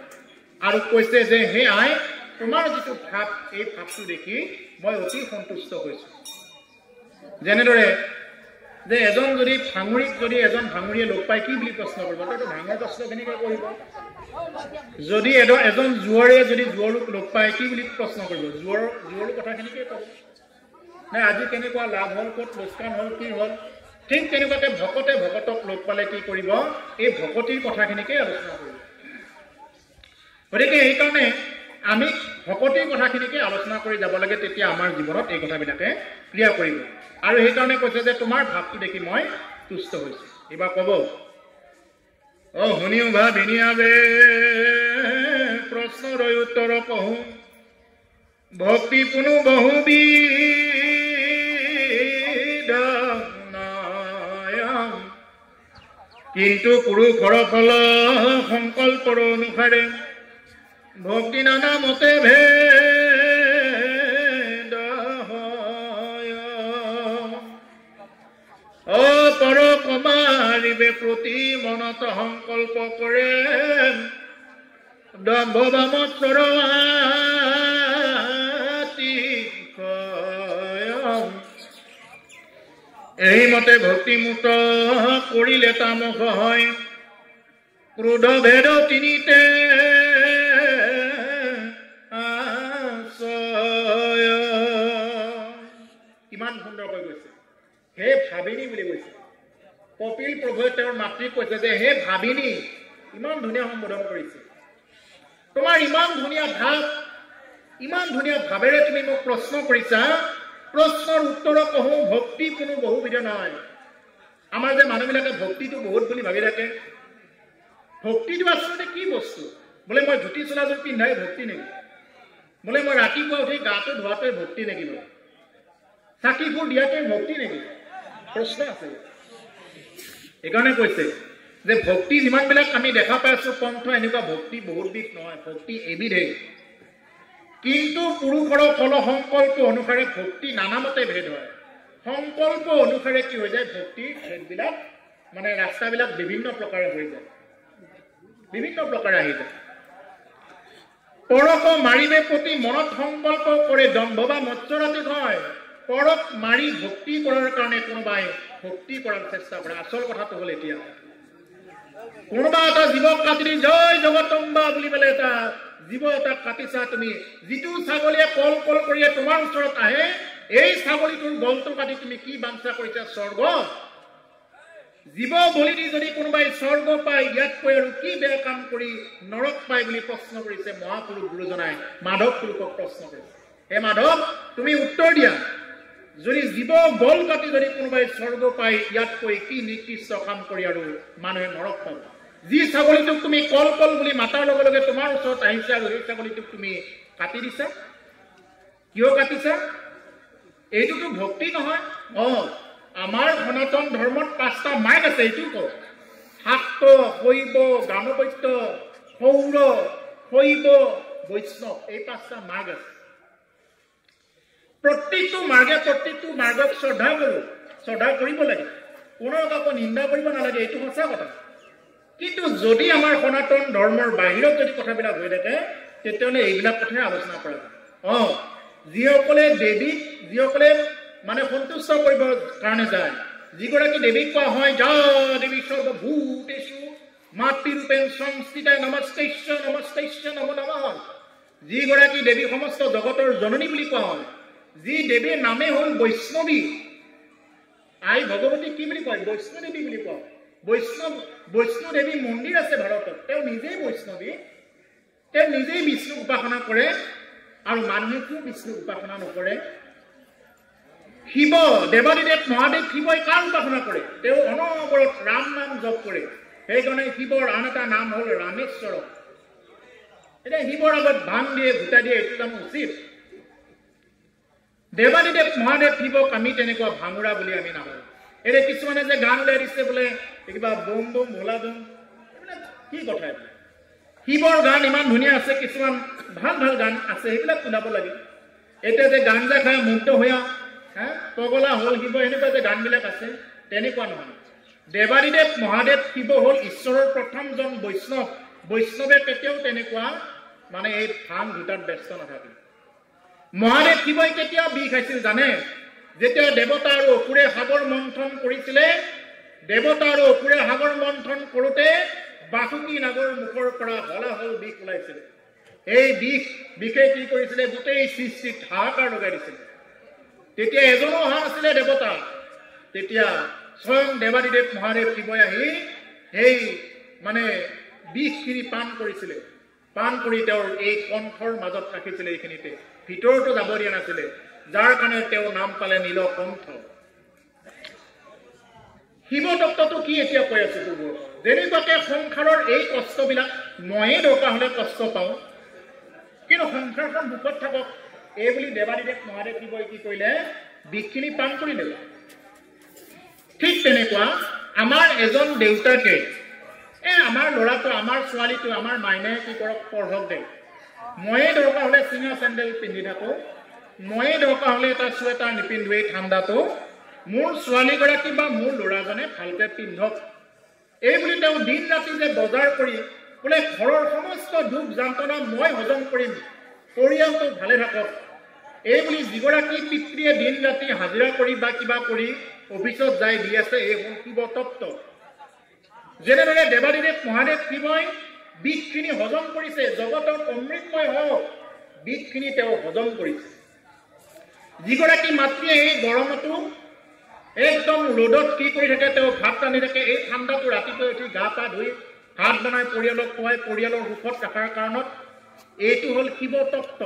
আৰু কৈছে যে হে আই, তোমাৰ যিটো ভাৱ, এই ভাৱটো দেখি মই অতি সন্তুষ্ট হৈছোঁ। যেনেদৰে যে এজন যদি ভাঙুৰিক যদি এজন ভাঙুৰিয়ে লগ পাই কি বুলি প্ৰশ্ন কৰিব? তইতো ভাঙৰ প্ৰশ্ন কেনেকৈ কৰিব? যদি এজন জুৱৰে যদি জুৱৰক লগ পাই কি বুলি প্ৰশ্ন কৰিব? জুৱৰৰ কথাখিনিকে ক'ব। নাই আজি কেনেকুৱা লাভ হ'ল, ক'ত লোকচান হ'ল, কি হ'ল? ঠিক তেনেকুৱাতে ভকতে ভকতক লগ পালে কি কৰিব? এই ভকতিৰ কথাখিনিকে আলোচনা কৰিব। গতিকে সেইকাৰণে আমি ভকতিৰ কথাখিনিকে আলোচনা কৰি যাব লাগে, তেতিয়া আমাৰ জীৱনত এই কথাবিলাকে ক্ৰিয়া কৰিব। আৰু সেইকাৰণে কৈছে যে তোমাৰ ভাৱটো দেখি মই তুষ্ট হৈছোঁ। এইবাৰ ক'ব অ শুনিও ভা ভিনিয়াবে প্ৰশ্নৰ উত্তৰ কহো ভক্তি পুনু বহু কিন্তু পুৰুষৰ ফল সংকল্পৰ অনুসাৰে ভক্তি নানা মতে ভেদ অপৰ কমাৰিবে প্ৰতি মনত সংকল্প কৰে দম্ভ বামত্বৰ এইমতে ভক্তিমূত কৰিলে তামস হয় ক্ৰোধ ভেদ তিনিতে কিমান সুন্দৰকৈ কৈছে হে ভাবিনী বুলি কৈছে কপিল প্ৰভুৱে তেওঁৰ মাতৃক কৈছে যে হে ভাবিনী ইমান ধুনীয়া সম্বোধন কৰিছে তোমাৰ ইমান ধুনীয়া ভাৱ ইমান ধুনীয়া ভাৱেৰে তুমি মোক প্ৰশ্ন কৰিছা প্ৰশ্নৰ উত্তৰ কহো ভক্তি কোনো বহুবিধ নহয় আমাৰ যে মানুহবিলাকে ভক্তিটো বহুত বুলি ভাবি থাকে ভক্তিটো আচলতে কি বস্তু বোলে মই ধুতি চোলাযোৰ পিন্ধাই ভক্তি নেকি বোলে মই ৰাতিপুৱা উঠি গাটো ধোৱাটোৱে ভক্তি নেকি বোলে চাকিবোৰ দিয়াটোৱে ভক্তি নেকি প্ৰশ্ন আছে এইকাৰণে কৈছে যে ভক্তি যিমানবিলাক আমি দেখা পাইছো পন্থ এনেকুৱা ভক্তি বহুত বিধ নহয় ভক্তি এবিধেই কিন্তু পুৰুষৰ ফল সংকল্প অনুসাৰে ভক্তি নানামতে ভেদ হয় সংকল্প অনুসাৰে কি হৈ যায় ভক্তিৰ ভেদবিলাক মানে ৰাস্তাবিলাক বিভিন্ন প্ৰকাৰে হৈ যায় বিভিন্ন প্ৰকাৰে আহি যায় পৰক মাৰিবে প্ৰতি মনত সংকল্প কৰে দম্ভ বা মৎসৰাতি হয় পৰক মাৰি ভক্তি কৰাৰ কাৰণে কোনোবাই ভক্তি কৰাৰ চেষ্টা কৰে আচল কথাটো হ'ল এতিয়া কোনোবা এটা জীৱক কাটি জয় জগতম্বা বুলি পেলাই এটা জীৱ এটা কাটিছা তুমি যিটো ছাগলীয়ে কল কল কৰিয়ে তোমাৰ ওচৰত আহে এই ছাগলীটোৰ গলটো কাটি তুমি কি বাঞ্ছা কৰিছা স্বৰ্গ জীৱ বলি দি যদি কোনোবাই স্বৰ্গ পায় ইয়াতকৈ আৰু কি বেয়া কাম কৰি নৰক পায় বুলি প্ৰশ্ন কৰিছে মহাপুৰুষ গুৰুজনাই মাধৱ পুৰুষক প্ৰশ্ন কৰিছে হে মাধৱ তুমি উত্তৰ দিয়া যদি জীৱ গল কাটি যদি কোনোবাই স্বৰ্গ পায় ইয়াতকৈ কি নিকৃষ্ট কাম কৰি আৰু মানুহে নৰক পাব যি ছাগলীটোক তুমি কল কল বুলি মাতাৰ লগে লগে তোমাৰ ওচৰত আহিছে আৰু সেই ছাগলীটোক তুমি কাটি দিছা কিয় কাটিছা এইটোতো ভক্তি নহয় আমাৰ সনাতন ধৰ্মত 5টা মাৰ্গ আছে এইটো কওঁ শাক্ত শৈৱ গাণপত্য সৌৰ শৈৱ বৈষ্ণৱ এই 5টা মাৰ্গ আছে প্ৰত্যেকটো মাৰ্গক শ্ৰদ্ধা কৰো শ্ৰদ্ধা কৰিব লাগে কোনো কাকো নিন্দা কৰিব নালাগে এইটো সঁচা কথা কিন্তু যদি আমাৰ সনাতন ধৰ্মৰ বাহিৰত যদি কথাবিলাক হৈ থাকে তেতিয়াহ'লে এইবিলাক কথাই আলোচনা কৰা যায় যিসকলে দেৱীক যিসকলে মানে সন্তুষ্ট কৰিবৰ কাৰণে যায় যিগৰাকী দেৱীক কোৱা হয় যা দেৱী সৰ্বভূতেষু মাতৃৰূপেণ সংস্থিতা নমস্তেশ্য নমো নমঃ যিগৰাকী দেৱী সমস্ত জগতৰ জননী বুলি কোৱা হয় যি দেৱীৰ নামে হ'ল বৈষ্ণৱী আই ভগৱতী কি বুলি কয় বৈষ্ণদেৱী বুলি কোৱা বৈষ্ণদেৱী মন্দিৰ আছে ভাৰতত তেওঁ নিজেই বৈষ্ণৱী তেওঁ নিজেই বিষ্ণুক উপাসনা কৰে আৰু মানুহে কিয় বিষ্ণুক উপাসনা নকৰে শিৱ দেৱাদিদেৱ মহাদেৱ শিৱই কাৰ উপাসনা কৰে তেওঁ অনবৰত ৰাম নাম জপ কৰে সেইকাৰণে শিৱৰ আন এটা নাম হ'ল ৰামেশ্বৰ এতিয়া শিৱৰ আগত ভাং দিয়ে ভূতা দিয়ে এইটো জানো উচিত দেৱাদিদেৱ মহাদেৱ শিৱক আমি তেনেকুৱা ভাঙুৰা বুলি আমি নাভাবোঁ এতিয়া কিছুমানে যে গান উলিয়াই দিছে বোলে কিবা বম বম ভোলা বম এইবিলাক কি কথা এইবিলাক শিৱৰ গান ইমান ধুনীয়া আছে কিছুমান ভাল ভাল গান আছে সেইবিলাক শুনাব লাগে এতিয়া যে গাঞ্জা খাই মুক্ত হোৱা পগলা হ'ল শিৱ এনেকুৱা যে গানবিলাক আছে তেনেকুৱা নহয় দেৱাদিদেৱ মহাদেৱ শিৱ হ'ল ঈশ্বৰৰ প্ৰথমজন বৈষ্ণৱে কেতিয়াও তেনেকুৱা মানে এই ভাং ভূটাত ব্যস্ত নাথাকে মহাদেৱ শিৱই কেতিয়া বিষ খাইছিল জানে যেতিয়া দেৱতা আৰু অসুৰে সাগৰ মন্থন কৰিছিলে দেৱতা আৰু অসুৰে সাগৰ মন্থন কৰোঁতে বাসুকী নাগৰ মুখৰ পৰা হলাহল বিষ ওলাইছিলে এই বিষে কি কৰিছিলে গোটেই সৃষ্টিত হাহাকাৰ লগাই দিছিলে তেতিয়া এজনো অহা নাছিলে দেৱতা তেতিয়া স্বয়ং দেৱাদিদেৱ মহাদেৱ শিৱই আহি সেই মানে বিষখিনি পান কৰিছিলে পান কৰি তেওঁৰ এই কণ্ঠৰ মাজত ৰাখিছিলে এইখিনিতে ভিতৰতো যাব দিয়া নাছিলে যাৰ কাৰণে তেওঁ নাম পালে নীলকণ্ঠ শিৱ তত্ত্বটো কি এতিয়া কৈ আছো পূৰ্বৰ যেনেকুৱাকে সংসাৰৰ এই কষ্টবিলাক ময়ে দৰকাৰ হ'লে কষ্ট পাওঁ কিন্তু সংসাৰখন দুখত থাকক এই বুলি দেৱাদিদেৱ মহাদেৱ শিৱই কি কৰিলে বিষখিনি পান কৰিলে ঠিক তেনেকুৱা আমাৰ এজন দেউতাকে আমাৰ ল'ৰাটো আমাৰ ছোৱালীটো আমাৰ মাইনাই কি কৰক পঢ়ক দে ময়ে দৰকাৰ হ'লে চিঙা চেণ্ডেল পিন্ধি থাকোঁ ময়ে দৰকাৰ হ'লে এটা চুৱেটাৰ নিপিন্ধোৱেই ঠাণ্ডাটো মোৰ ছোৱালীগৰাকী বা মোৰ ল'ৰাজনে ভালকৈ পিন্ধক এই বুলি তেওঁ দিন ৰাতি যে বজাৰ কৰি বোলে ঘৰৰ সমস্ত দুখ যন্ত্ৰণা মই হজম কৰিম পৰিয়ালটো ভালে থাকক এই বুলি যিগৰাকী পিতৃয়ে দিন ৰাতি হাজিৰা কৰি বা কিবা কৰি অফিচত যাই দি আছে এই হ'ল শিৱ তত্ত্ব যেনেদৰে দেৱাদিদেৱ মহাদেৱ শিৱই বিষখিনি হজম কৰিছে জগতৰ অমৃতময় হওক বিষখিনি তেওঁ হজম কৰিছে যিগৰাকী মাতৃয়ে এই গৰমতো একদম ৰ'দত কি কৰি থাকে তেওঁ ভাত ৰান্ধি থাকে এই ঠাণ্ডাটো ৰাতিপুৱাই উঠি গা পা ধুই ভাত বনাই পৰিয়ালক খুৱাই পৰিয়ালৰ সুখত ৰখাৰ কাৰণত এইটো হ'ল শিৱ তত্ত্ব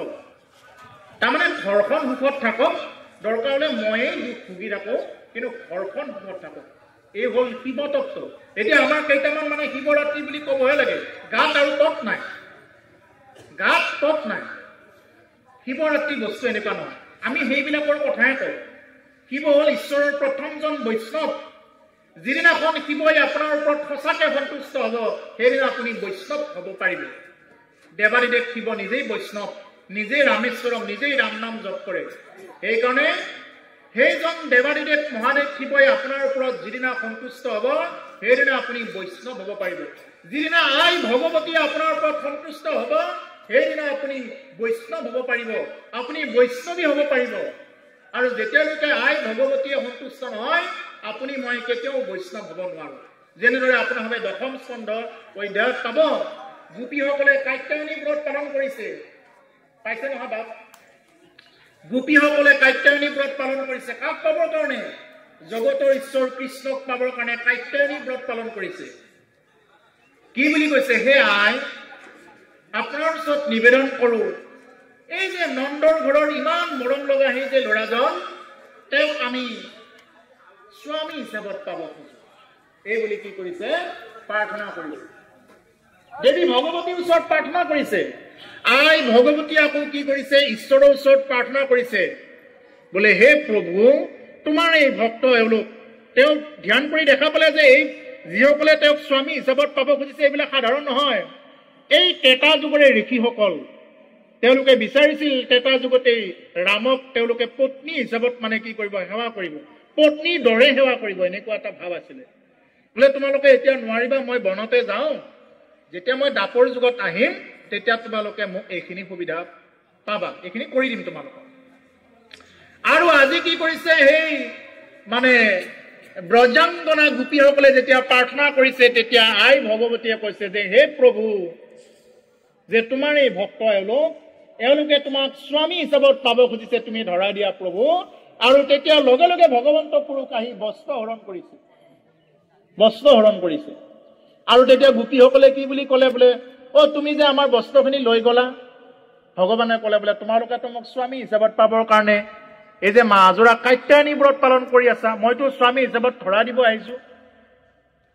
তাৰমানে ঘৰখন সুখত থাকক দৰকাৰ হ'লে ময়েই দুখ ভুগি থাকোঁ কিন্তু ঘৰখন সুখত থাকক এই হ'ল শিৱ তত্ত্ব এতিয়া আমাৰ কেইটামান মানে শিৱৰাত্ৰি বুলি ক'বহে লাগে গাত আৰু তত নাই গাত তত নাই শিৱৰাত্ৰি বস্তু এনেকুৱা নহয় আমি সেইবিলাকৰ কথাহে কওঁ শিৱ হ'ল ঈশ্বৰৰ প্ৰথমজন বৈষ্ণৱ যিদিনাখন শিৱই আপোনাৰ ওপৰত সঁচাকৈ সন্তুষ্ট হ'ব সেইদিনা আপুনি বৈষ্ণৱ হ'ব পাৰিব দেৱাদিদেৱ শিৱ নিজেই বৈষ্ণৱ নিজেই ৰামেশ্বৰম নিজেই ৰাম নাম জপ কৰে সেইকাৰণে সেইজন দেৱাদিদেৱ মহাদেৱ শিৱই আপোনাৰ ওপৰত যিদিনা সন্তুষ্ট হ'ব সেইদিনা আপুনি বৈষ্ণৱ হ'ব পাৰিব যিদিনা আই ভগৱতীয়ে আপোনাৰ ওপৰত সন্তুষ্ট হ'ব সেইদিনা আপুনি বৈষ্ণৱ হ'ব পাৰিব আপুনি বৈষ্ণৱী হ'ব পাৰিব আৰু যেতিয়ালৈকে আই ভগৱতীয়ে সন্তুষ্ট নহয় আপুনি মই কেতিয়াও বৈষ্ণৱ হ'ব নোৱাৰোঁ যেনেদৰে আপোনালোকে দশম স্কন্ধ অধ্যায়ত পাব গোপীসকলে কাত্যায়নী ব্ৰত পালন কৰিছে পাইছে নহয় বাপ গোপীসকলে কাত্যায়নী ব্ৰত পালন কৰিছে কাক পাবৰ কাৰণে জগতৰ ঈশ্বৰ কৃষ্ণক পাবৰ কাৰণে কাত্যায়নী ব্ৰত পালন কৰিছে কি বুলি কৈছে হে আই আপোনাৰ ওচৰত নিবেদন কৰোঁ এই যে নন্দৰ ঘৰৰ ইমান মৰম লগা সেই যে ল'ৰাজন তেওঁক আমি স্বামী হিচাপত পাব খোজো এই বুলি কি কৰিছে প্ৰাৰ্থনা কৰিছে দেৱী ভগৱতীৰ ওচৰত প্ৰাৰ্থনা কৰিছে আই ভগৱতী আকৌ কি কৰিছে ঈশ্বৰৰ ওচৰত প্ৰাৰ্থনা কৰিছে বোলে হে প্ৰভু তোমাৰ এই ভক্ত এওঁলোক তেওঁ ধ্যান কৰি দেখা পালে যে এই যিসকলে তেওঁক স্বামী হিচাপত পাব খুজিছে এইবিলাক সাধাৰণ নহয় এই ত্ৰেতা যুগৰে ঋষিসকল তেওঁলোকে বিচাৰিছিল ত্ৰেতা যুগতেই ৰামক তেওঁলোকে পত্নী হিচাপত মানে কি কৰিব সেৱা কৰিব পত্নীৰ দৰে সেৱা কৰিব এনেকুৱা এটা ভাৱ আছিলে বোলে তোমালোকে এতিয়া নোৱাৰিবা মই বনতে যাওঁ যেতিয়া মই দাপৰ যুগত আহিম তেতিয়া তোমালোকে মোক এইখিনি সুবিধা পাবা এইখিনি কৰি দিম তোমালোকক আৰু আজি কি কৰিছে সেই মানে ব্ৰজাংগনা গোপীসকলে যেতিয়া প্ৰাৰ্থনা কৰিছে তেতিয়া আই ভগৱতীয়ে কৈছে যে হে প্ৰভু যে তোমাৰ এই ভক্ত এওঁলোকে তোমাক স্বামী হিচাপত পাব খুজিছে তুমি ধৰা দিয়া প্ৰভু আৰু তেতিয়া লগে লগে ভগৱন্ত পুৰুষ আহি বস্ত্ৰ হৰণ কৰিছে আৰু তেতিয়া গোপীসকলে কি বুলি ক'লে বোলে অ তুমি যে আমাৰ বস্ত্ৰখিনি লৈ গলা ভগৱানে ক'লে বোলে তোমালোকেতো মোক স্বামী হিচাপত পাবৰ কাৰণে এই যে মাজৰা কাত্যায়নী ব্ৰত পালন কৰি আছা মইতো স্বামী হিচাপত ধৰা দিব আহিছো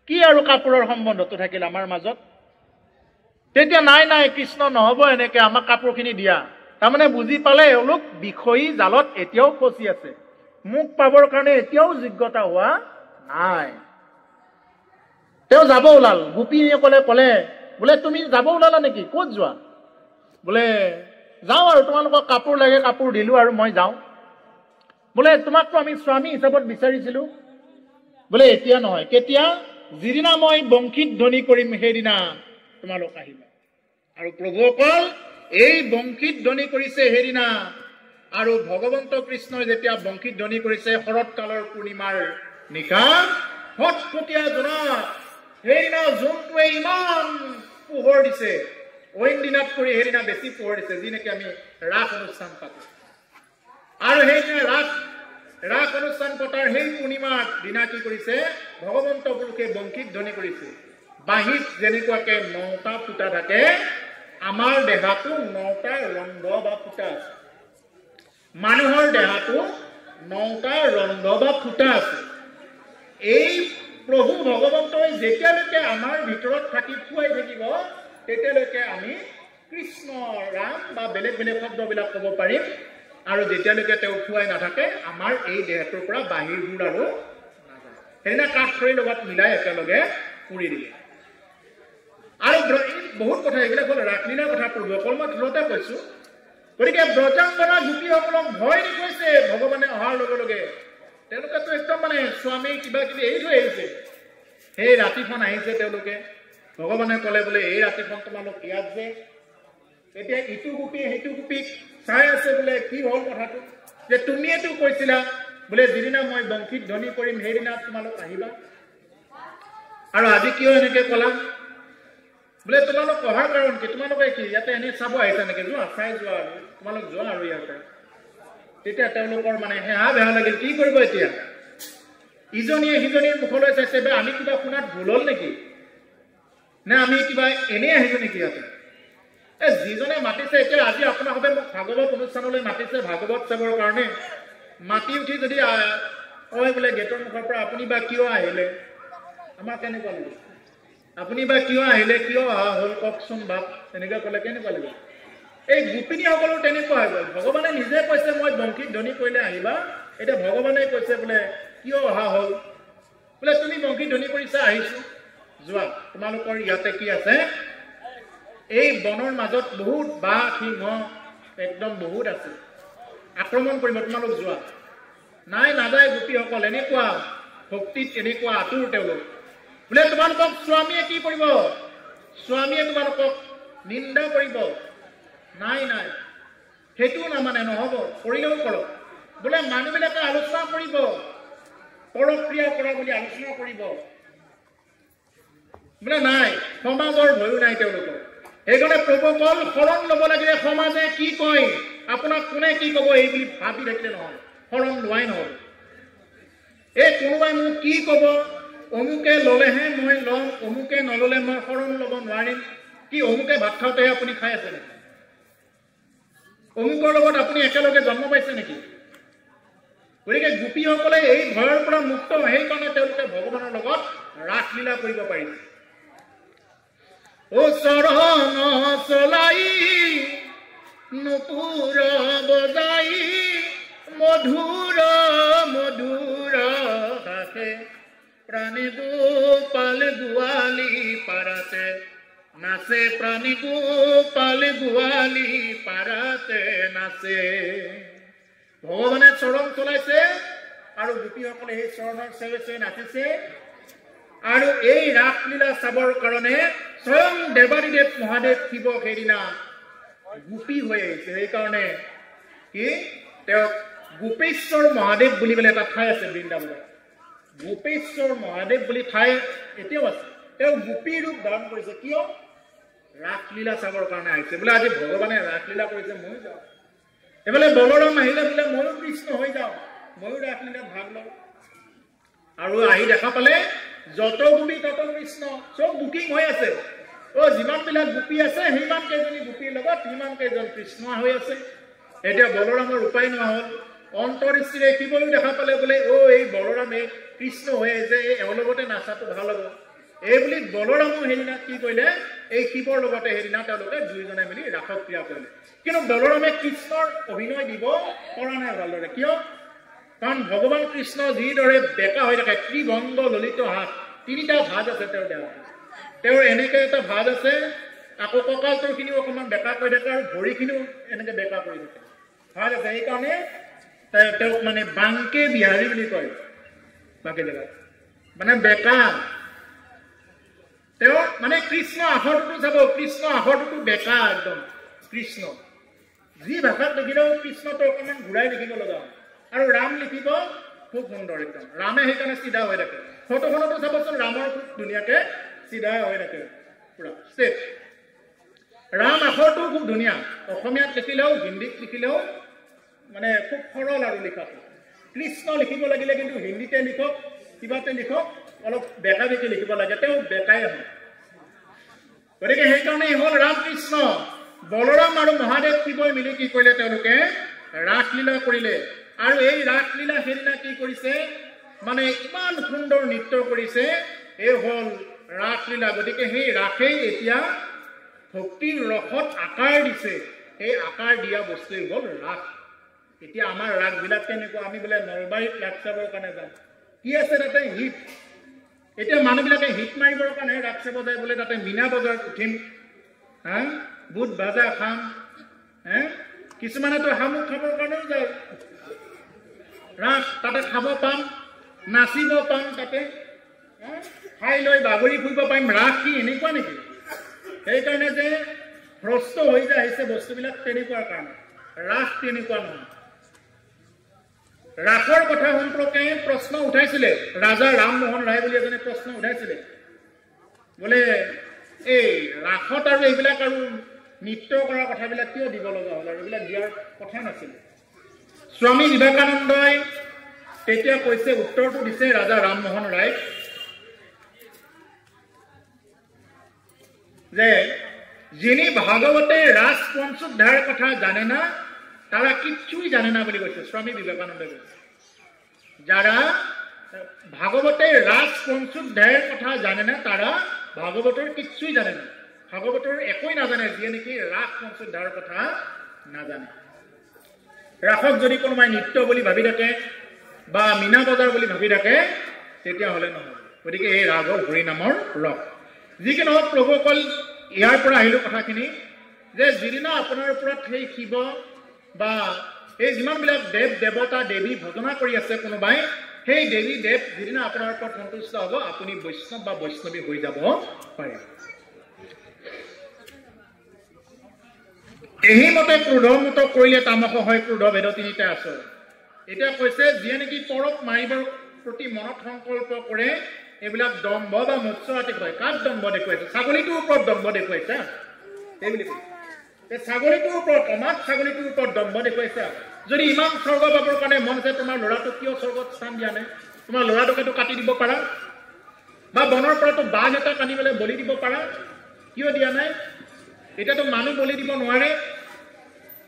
কি আৰু কাপোৰৰ সম্বন্ধটো থাকিল আমাৰ মাজত তেতিয়া নাই কৃষ্ণ নহ'ব এনেকে আমাক কাপোৰখিনি দিয়া তাৰমানে বুজি পালে এওঁলোক বিষয়ী জালত এতিয়াও ফচি আছে মোক পাবৰ কাৰণে এতিয়াও যোগ্যতা হোৱা নাই তেওঁ যাব ওলাল গোপীসকলে ক'লে বোলে তুমি যাব ওলালা নেকি ক'ত যোৱা বোলে যাওঁ আৰু তোমালোকক কাপোৰ লাগে কাপোৰ দিলোঁ আৰু মই যাওঁ বোলে তোমাকতো আমি স্বামী হিচাপত বিচাৰিছিলোঁ বোলে এতিয়া নহয় কেতিয়া যিদিনা মই বংশীত ধ্বনি কৰিম সেইদিনা তোমালোক আহিবা আৰু প্ৰভুসকল এই বংশীত ধ্বনি কৰিছে সেইদিনা আৰু ভগৱন্ত কৃষ্ণই যেতিয়া বংশীত ধ্বনি কৰিছে শৰৎকালৰ পূৰ্ণিমাৰ নিশা ফটফটীয়া জোনাক সেইদিনা জোনটোৱে ইমান পোহৰ দিছে অইন দিনাত কৰি সেইদিনা বেছি পোহৰ দিছে যি নেকি আমি ৰাস অনুষ্ঠান পাতো আৰু সেইদিনা ৰাস অনুষ্ঠান পতাৰ সেই পূৰ্ণিমাৰ দিনা কি কৰিছে ভগৱন্ত পুৰুষে বংশীত ধ্বনি কৰিছে বাঁহীত যেনেকুৱাকে 9টা ফুটা থাকে আমাৰ দেহাটো 9টা ৰন্ধ বা ফুটা আছে মানুহৰ দেহাটো 9টা ৰন্ধ বা ফুটা আছে এই প্ৰভু ভগৱন্তই যেতিয়ালৈকে আমাৰ ভিতৰত থাকি ফুৱাই থাকিব তেতিয়ালৈকে আমি কৃষ্ণ ৰাম বা বেলেগ বেলেগ শব্দবিলাক ক'ব পাৰিম আৰু যেতিয়ালৈকে তেওঁ ফুৱাই নাথাকে আমাৰ এই দেহটোৰ পৰা বাহিৰ গুণ আৰু নাযায় সেইদিনা কাঠ খৰিৰ লগত মিলাই একেলগে পুৰি দিলে আৰু বহুত কথা এইবিলাক হ'ল ৰাসলীলাৰ কথা প্ৰভু অকল মই থোৰতে কৈছোঁ গতিকে ব্ৰজাংগনা গোপীসকলক ভয় দেখুৱাইছে ভগৱানে অহাৰ লগে লগে তেওঁলোকেতো একদম মানে স্বামী কিবা কিবি এৰি থৈ আহিছে সেই ৰাতিখন আহিছে তেওঁলোকে ভগৱানে ক'লে বোলে এই ৰাতিখন তোমালোক ইয়াত যে এতিয়া ইটো গোপী সেইটো গোপীক চাই আছে বোলে কি হ'ল কথাটো যে তুমিয়েতো কৈছিলা বোলে যিদিনা মই বংশীত ধ্বনি কৰিম সেইদিনা তোমালোক আহিবা আৰু আজি কিয় এনেকে ক'লা বোলে তোমালোক অহাৰ কাৰণ কি তোমালোকে কি ইয়াতে এনে চাব আহিছা নেকি যোৱা চাই যোৱা আৰু তোমালোক যোৱা আৰু ইয়াৰ পৰা তেতিয়া তেওঁলোকৰ মানে হেহা বেহা লাগিল কি কৰিব এতিয়া ইজনীয়ে সিজনীৰ মুখলৈ চাইছে বে আমি কিবা শুনাত ভুল হ'ল নেকি নে আমি কিবা এনেই আহিছো নেকি ইয়াতে যিজনে মাতিছে এতিয়া আজি আপোনালোকে মোক ভাগৱত অনুষ্ঠানলৈ মাতিছে ভাগৱত চাবৰ কাৰণে মাতি উঠি যদি কয় বোলে গেটৰ মুখৰ পৰা আপুনি বা কিয় আহিলে আমাৰ কেনেকুৱা লাগিব আপুনি বা কিয় আহিলে কিয় অহা হ'ল কওকচোন বাপ তেনেকৈ ক'লে কেনেকুৱা লাগিব এই গোপিনীসকলৰ তেনেকুৱা হৈ গ'ল ভগৱানে নিজে কৈছে মই বংশীত ধ্বনি কৰিলে আহিবা এতিয়া ভগৱানে কৈছে বোলে কিয় অহা হ'ল বোলে তুমি বংশীত ধ্বনি কৰিছা আহিছো যোৱা তোমালোকৰ ইয়াতে কি আছে এই বনৰ মাজত বহুত বাঘ সিংহ একদম বহুত আছে আক্ৰমণ কৰিব তোমালোক যোৱা নাই নাযায় গোপীসকল এনেকুৱা ভক্তিত এনেকুৱা আতুৰ তেওঁলোক বোলে তোমালোকক স্বামীয়ে কি কৰিব স্বামীয়ে তোমালোকক নিন্দা কৰিব নাই নাই সেইটো নামানে নহ'ব কৰিলেও কৰক বোলে মানুহবিলাকে আলোচনা কৰিব পৰক্ৰিয়া কৰা বুলি আলোচনা কৰিব বোলে নাই সমাজৰ ভয়ো নাই তেওঁলোকৰ সেইকাৰণে প্ৰভুকল শৰণ ল'ব লাগিলে সমাজে কি কয় আপোনাক কোনে কি ক'ব এই বুলি ভাবি থাকিলে নহয় শৰণ লোৱাই নহ'ব এই কোনোবাই মোক কি ক'ব অমুকে ল'লেহে মই ল'ম অমুকে নল'লে মই শৰণ ল'ব নোৱাৰিম কি অমুকে ভাত খাওঁতেহে আপুনি খাই আছে নেকি অমুকৰ লগত আপুনি একেলগে জন্ম পাইছে নেকি গতিকে গোপীসকলে এই ভয়ৰ পৰা মুক্ত সেইকাৰণে তেওঁলোকে ভগৱানৰ লগত ৰাসলীলা কৰিব পাৰিছে ও চৰণ চলাই নুপুৰ বজাই মধুৰ মধুৰ হাসে প্ৰাণী গোপাল গোৱালি পাৰাতে নাচে প্ৰাণী গোপাল গোৱালি পাৰাতে নাচে ভগৱানে চৰণ চলাইছে আৰু গোপীসকলে সেই চৰণৰ চেৱে নাচিছে আৰু এই ৰাসলীলা চাবৰ কাৰণে স্বয়ং দেৱাদিদেৱ মহাদেৱ শিৱ সেইদিনা গোপী হৈ আহিছে সেইকাৰণে কি তেওঁক গোপেশ্বৰ মহাদেৱ বুলি পেলাই এটা ঠাই আছে বৃন্দাবনত গোপেশ্বৰ মহাদেৱ বুলি ঠাই এতিয়াও আছে তেওঁ গোপী ৰূপ ধাৰণ কৰিছে কিয় ৰাসলীলা চাবৰ কাৰণে আহিছে বোলে আজি ভগৱানে ৰাসলীলা কৰিছে ময়ো যাওঁ এইফালে বলৰাম আহিলে বোলে ময়ো কৃষ্ণ হৈ যাওঁ ময়ো ৰাসলীলাত ভাগ লওঁ আৰু আহি দেখা পালে যত গোপী তত কৃষ্ণ চব বুকিং হৈ আছে যিমানবিলাক গোপী আছে সিমান কেইজনী গোপীৰ লগত সিমান কেইজন কৃষ্ণ হৈ আছে এতিয়া বলৰামৰ উপায় নোহোৱা হ'ল অন্তৰদৃষ্টিৰে শিৱও দেখা পালে বোলে এই বলৰামে কৃষ্ণ হৈ আহিছে এওঁৰ লগতে নাচাটো ভাল হ'ব এই বুলি বলৰামো সেইদিনা কি কৰিলে এই শিৱৰ লগতে সেইদিনা তেওঁলোকে দুয়োজনে মিলি ৰাসক ক্ৰিয়া কৰিলে কিন্তু বলৰামে কৃষ্ণৰ অভিনয় দিব পৰা নাই ভালদৰে কিয় কাৰণ ভগৱান কৃষ্ণ যিদৰে বেকা হৈ থাকে ত্ৰিভংগ ললিত হাত তিনিটা ভাজ আছে তেওঁৰ দেহত তেওঁৰ এনেকৈ এটা ভাজ আছে আকৌ কঁকালটোৰখিনিও অকণমান বেকা কৰি থাকে আৰু ভৰিখিনিও এনেকৈ বেকা কৰি থাকে ভাজ আছে সেইকাৰণে তেওঁক মানে বাংকে বিহাৰী বুলি কয় বাকী জেগাত মানে বেকা তেওঁ মানে কৃষ্ণ আখৰটোতো চাব কৃষ্ণ আখৰটোতো বেকা একদম কৃষ্ণ যি ভাষাত লিখিলেও কৃষ্ণটো অকণমান ঘূৰাই লিখিব লগা হয় আৰু ৰাম লিখিব খুব সুন্দৰ একদম ৰামে সেইকাৰণে চিধা হৈ থাকে ফটোখনতো চাবচোন ৰামৰ খুব ধুনীয়াকৈ চিধা হৈ থাকে পুৰা ষ্টেট ৰাম আখৰটো খুব ধুনীয়া অসমীয়াত লিখিলেও হিন্দীত লিখিলেও মানে খুব সৰল আৰু লিখাটো কৃষ্ণ লিখিব লাগিলে কিন্তু হিন্দীতে লিখক কিবাতে লিখক অলপ বেকা বেকি লিখিব লাগে তেওঁ বেকাই হয় গতিকে সেইকাৰণে হ'ল ৰাম কৃষ্ণ বলৰাম আৰু মহাদেৱ শিৱই মিলি কি কৰিলে তেওঁলোকে ৰাসলীলা কৰিলে আৰু এই ৰাসলীলা সেইদিনা কি কৰিছে মানে ইমান সুন্দৰ নৃত্য কৰিছে এই হ'ল ৰাসলীলা গতিকে সেই ৰাসেই এতিয়া ভক্তিৰ ৰসত আকাৰ দিছে এই আকাৰ দিয়া বস্তুৱেই হ'ল ৰাস এতিয়া আমাৰ ৰাসবিলাক কেনেকুৱা আমি বোলে নলবাৰীত ৰাস চাবৰ কাৰণে যাওঁ কি আছে তাতে হিট এতিয়া মানুহবিলাকে হিট মাৰিবৰ কাৰণে ৰাস চাব যায় বোলে তাতে মীনা বজাৰত উঠিম বুট ভাজা খাম কিছুমানেতো শামুক খাবৰ কাৰণেও যায় ৰাস তাতে খাব পাম নাচিব পাম তাতে খাই লৈ বাগৰি ফুৰিব পাৰিম ৰাস কি এনেকুৱা নেকি সেইকাৰণে যে ভ্ৰষ্ট হৈ যায় আহিছে বস্তুবিলাক তেনেকুৱাৰ কাৰণে ৰাস তেনেকুৱা নহয় ৰাসৰ কথা সম্পৰ্কে প্ৰশ্ন উঠাইছিলে ৰাজা ৰামমোহন ৰায় বুলি এজনে প্ৰশ্ন উঠাইছিলে বোলে এই ৰাসত আৰু এইবিলাক আৰু নৃত্য কৰাৰ কথাবিলাক কিয় দিব লগা হ'ল আৰু এইবিলাক দিয়াৰ কথা নাছিল স্বামী বিবেকানন্দই তেতিয়া কৈছে উত্তৰটো দিছে ৰাজা ৰামমোহন ৰায় যে যিনি ভাগৱতে ৰাজ পঞ্চুদ্ধাৰ কথা জানে না তাৰা কিচ্ছুই জানে না বলে কৈছে স্বামী বিবেকানন্দ কৈছে যাৰা ভাগৱতে ৰাজ পঞ্চুদ্ধাৰ কথা জানে না তাৰা ভাগৱতৰ কিচ্ছুই জানে না ভাগৱতৰ একোই নাজানে যিয়ে নেকি ৰাজ পঞ্চুদ্ধাৰ কথা নাজানে ৰাসক যদি কোনোবাই নৃত্য বুলি ভাবি থাকে বা মিনা বজাৰ বুলি ভাবি থাকে তেতিয়াহ'লে নহয় গতিকে এই ৰাগৰ হৰি নামৰ ৰস যিকি নহওক প্ৰভুসকল ইয়াৰ পৰা আহিলো কথাখিনি যে যিদিনা আপোনাৰ ওপৰত সেই শিৱ বা এই যিমানবিলাক দেৱ দেৱতা দেৱী ভজনা কৰি আছে কোনোবাই সেই দেৱী দেৱ যিদিনা আপোনাৰ ওপৰত সন্তুষ্ট হ'ব আপুনি বৈষ্ণৱ বা বৈষ্ণৱী হৈ যাব পাৰে এই মতে ক্ৰোধমুক্ত কৰিলে তামস হয় ক্ৰোধ ভেদ তিনিটা আছে এতিয়া কৈছে যিয়ে নেকি পৰক মাৰিবৰ প্ৰতি মনত সংকল্প কৰে এইবিলাক দম্ভ বা মৎস্যহাতি হয় কাক দম্ভ দেখুৱাইছে ছাগলীটোৰ ওপৰত দম্ভ দেখুৱাইছে এইবুলি কৈছে এই ছাগলীটোৰ ওপৰত অমাত ছাগলীটোৰ ওপৰত দম্ভ দেখুৱাইছে যদি ইমান স্বৰ্গ পাবৰ কাৰণে মন আছে তোমাৰ ল'ৰাটোক কিয় স্বৰ্গত স্থান দিয়া নাই তোমাৰ ল'ৰাটোকেতো কাটি দিব পাৰা বা বনৰ পৰাতো বাঘ এটা কাটি পেলাই বলি দিব পাৰা কিয় দিয়া নাই এতিয়াতো মানুহ বলি দিব নোৱাৰে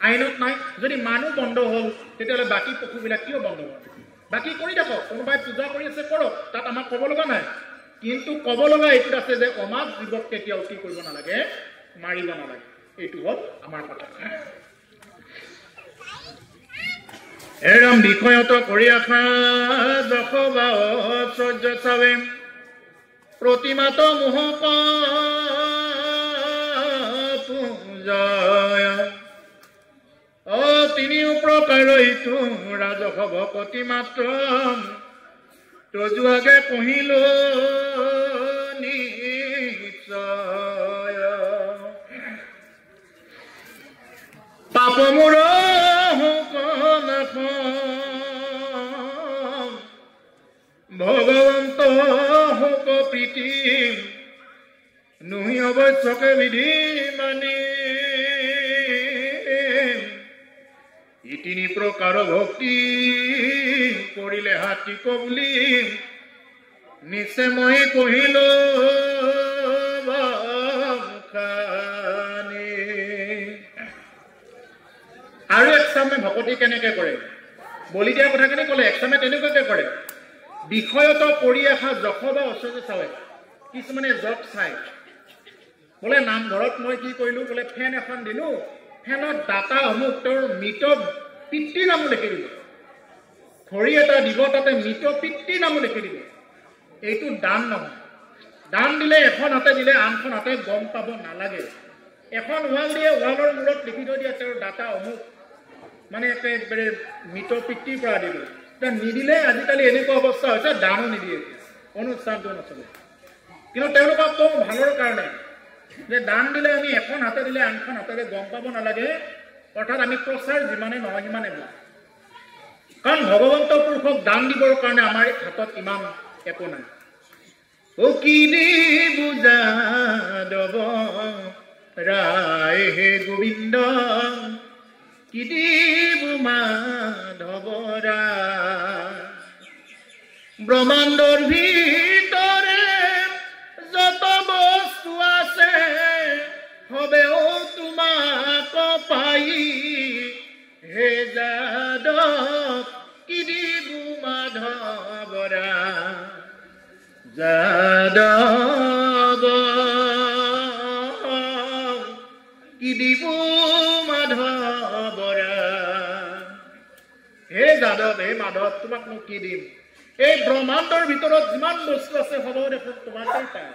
আইনত নাই যদি মানুহ বন্ধ হ'ল তেতিয়াহ'লে বাকী পশুবিলাক কিয় বন্ধ হ'ল বাকী কৰি থাকক কোনোবাই পূজা কৰি আছে কৰক তাত আমাক ক'ব লগা নাই কিন্তু ক'ব লগা এইটোত আছে যে অমাত জীৱক কেতিয়াও কি কৰিব নালাগে মাৰিব নালাগে এইটো হ'ল আমাৰ কথা এৰাম বিষয়ত কৰি আখা যশোবা ঐশ্বৰ্য চাবে প্ৰতিমাত মোহক পূজায় তিনিও প্ৰকাৰ ইটো ৰাজস ভকতি মাত্ৰ তজুৱাগে কহিল নিশ্চয় পাপ মোৰ ভগৱন্ত হোক প্ৰীতি নুহি অৱশ্যকে বিধি মানি তিনি প্ৰকাৰ ভক্তি কৰিলে হাতী কবুলি নিচে মই কহিল আৰু একচামে ভকতি কেনেকে কৰে বলি দিয়া কথাখিনি ক'লে একচামে তেনেকুৱাকে কৰে বিষয়ত কৰি অহা যশ বা ঐশ্বৰ্য চাই কিছুমানে জব চাই বোলে নামঘৰত মই কি কৰিলো বোলে ফেন এখন দিলো ফেনত দাতা অমুক তেওঁৰ মৃত পিতৃ নামো লিখি দিব খৰি এটা দিব তাতে মৃত পিতৃ নামো লিখি দিব এইটো দান নহয় দান দিলে এখন হাতে দিলে আনখন হাতে গম পাব নালাগে এখন ৱাল দিয়ে ৱালৰ মূৰত লিখি থৈ দিয়ে তেওঁৰ দাতা অমুক মানে একেবাৰে মৃত পিতৃৰ পৰা দিব এতিয়া নিদিলে আজিকালি এনেকুৱা অৱস্থা হৈছে দানো নিদিয়ে অনুষ্ঠানটো নচলে কিন্তু তেওঁলোকক কওঁ ভালৰ কাৰণে যে দান দিলে আমি এখন হাতে দিলে আনখন হাতেৰে গম পাব নালাগে অৰ্থাৎ আমি প্ৰচাৰ যিমানে নহয় সিমানে ভাল কাৰণ ভগৱন্ত পুৰুষক দান দিবৰ কাৰণে আমাৰ হাতত ইমান একো নাই ও কি দি বুজা দব ৰায় হে গোবিন্দ কি দি মাধৱৰা ব্ৰহ্মাণ্ডৰ ভিতৰে যত বস্তু আছে হবেও তোমাক পাই হে যাদৱ কি দিব মাধৱৰা যাদৱ কি দিব মাধৱৰা হে যাদৱ হে মাধৱ তোমাক মই কি দিম এই ব্ৰহ্মাণ্ডৰ ভিতৰত যিমান বস্তু আছে হ'ব দেখোন তোমাকে পায়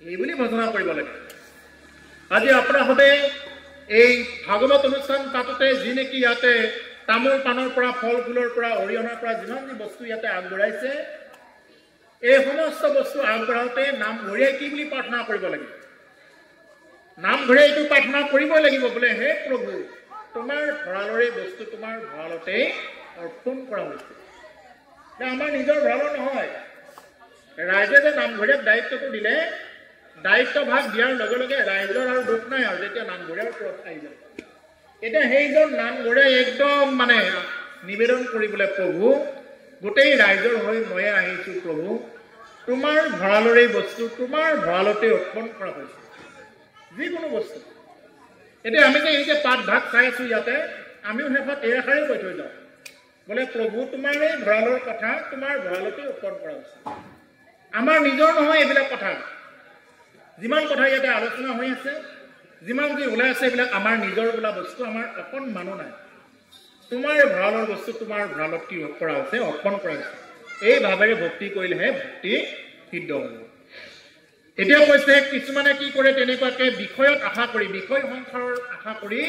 এইবুলি ভজনা কৰিব লাগে আজি আপোনাৰহঁতে এই ভাগৱত অনুষ্ঠান পাতোতে যি নেকি ইয়াতে তামোল পাণৰ পৰা ফল ফুলৰ পৰা অৰিহণাৰ পৰা যিমান যি বস্তু ইয়াতে আগবঢ়াইছে এই সমস্ত বস্তু আগবঢ়াওঁতে নামঘৰীয়াই কি বুলি প্ৰাৰ্থনা কৰিব লাগিব নামঘৰীয়াই এইটো প্ৰাৰ্থনা কৰিবই লাগিব বোলে হে প্ৰভু তোমাৰ ভঁৰালৰে বস্তু তোমাৰ ভঁৰালতে অৰ্পণ কৰা হৈছে আমাৰ নিজৰ ভঁৰালৰ নহয় ৰাইজে যে নামঘৰীয়াক দায়িত্বটো দিলে দায়িত্ব ভাগ দিয়াৰ লগে লগে ৰাইজৰ আৰু দুখ নাই আৰু যেতিয়া নামঘৰীয়াৰ ওপৰত আহি যায় এতিয়া সেইজন নামঘৰীয়াই একদম মানে নিবেদন কৰিবলৈ প্ৰভু গোটেই ৰাইজৰ হৈ ময়ে আহিছোঁ প্ৰভু তোমাৰ ভঁৰালৰে বস্তু তোমাৰ ভঁৰালতে অৰ্পণ কৰা হৈছে যিকোনো বস্তু এতিয়া আমি যে এই যে পাঠ ভাগ চাই আছোঁ ইয়াতে আমিও শেষত এই আশাৰে কৈ থৈ যাওঁ বোলে প্ৰভু তোমাৰ এই ভঁৰালৰ কথা তোমাৰ ভঁৰালতে অৰ্পণ কৰা হৈছে আমাৰ নিজৰ নহয় এইবিলাক কথা যিমান কথা ইয়াতে আলোচনা হৈ আছে যিমান যি ওলাই আছে এইবিলাক আমাৰ নিজৰ বোলা বস্তু আমাৰ অকণমানো নাই তোমাৰ ভঁৰালৰ বস্তু তোমাৰ ভঁৰালত কি কৰা হৈছে অৰ্পণ কৰা হৈছে এই ভাৱেৰে ভক্তি কৰিলেহে ভক্তি সিদ্ধ হ'ব এতিয়া কৈছে কিছুমানে কি কৰে তেনেকুৱাকে বিষয়ত আশা কৰি বিষয় সংসাৰৰ আশা কৰি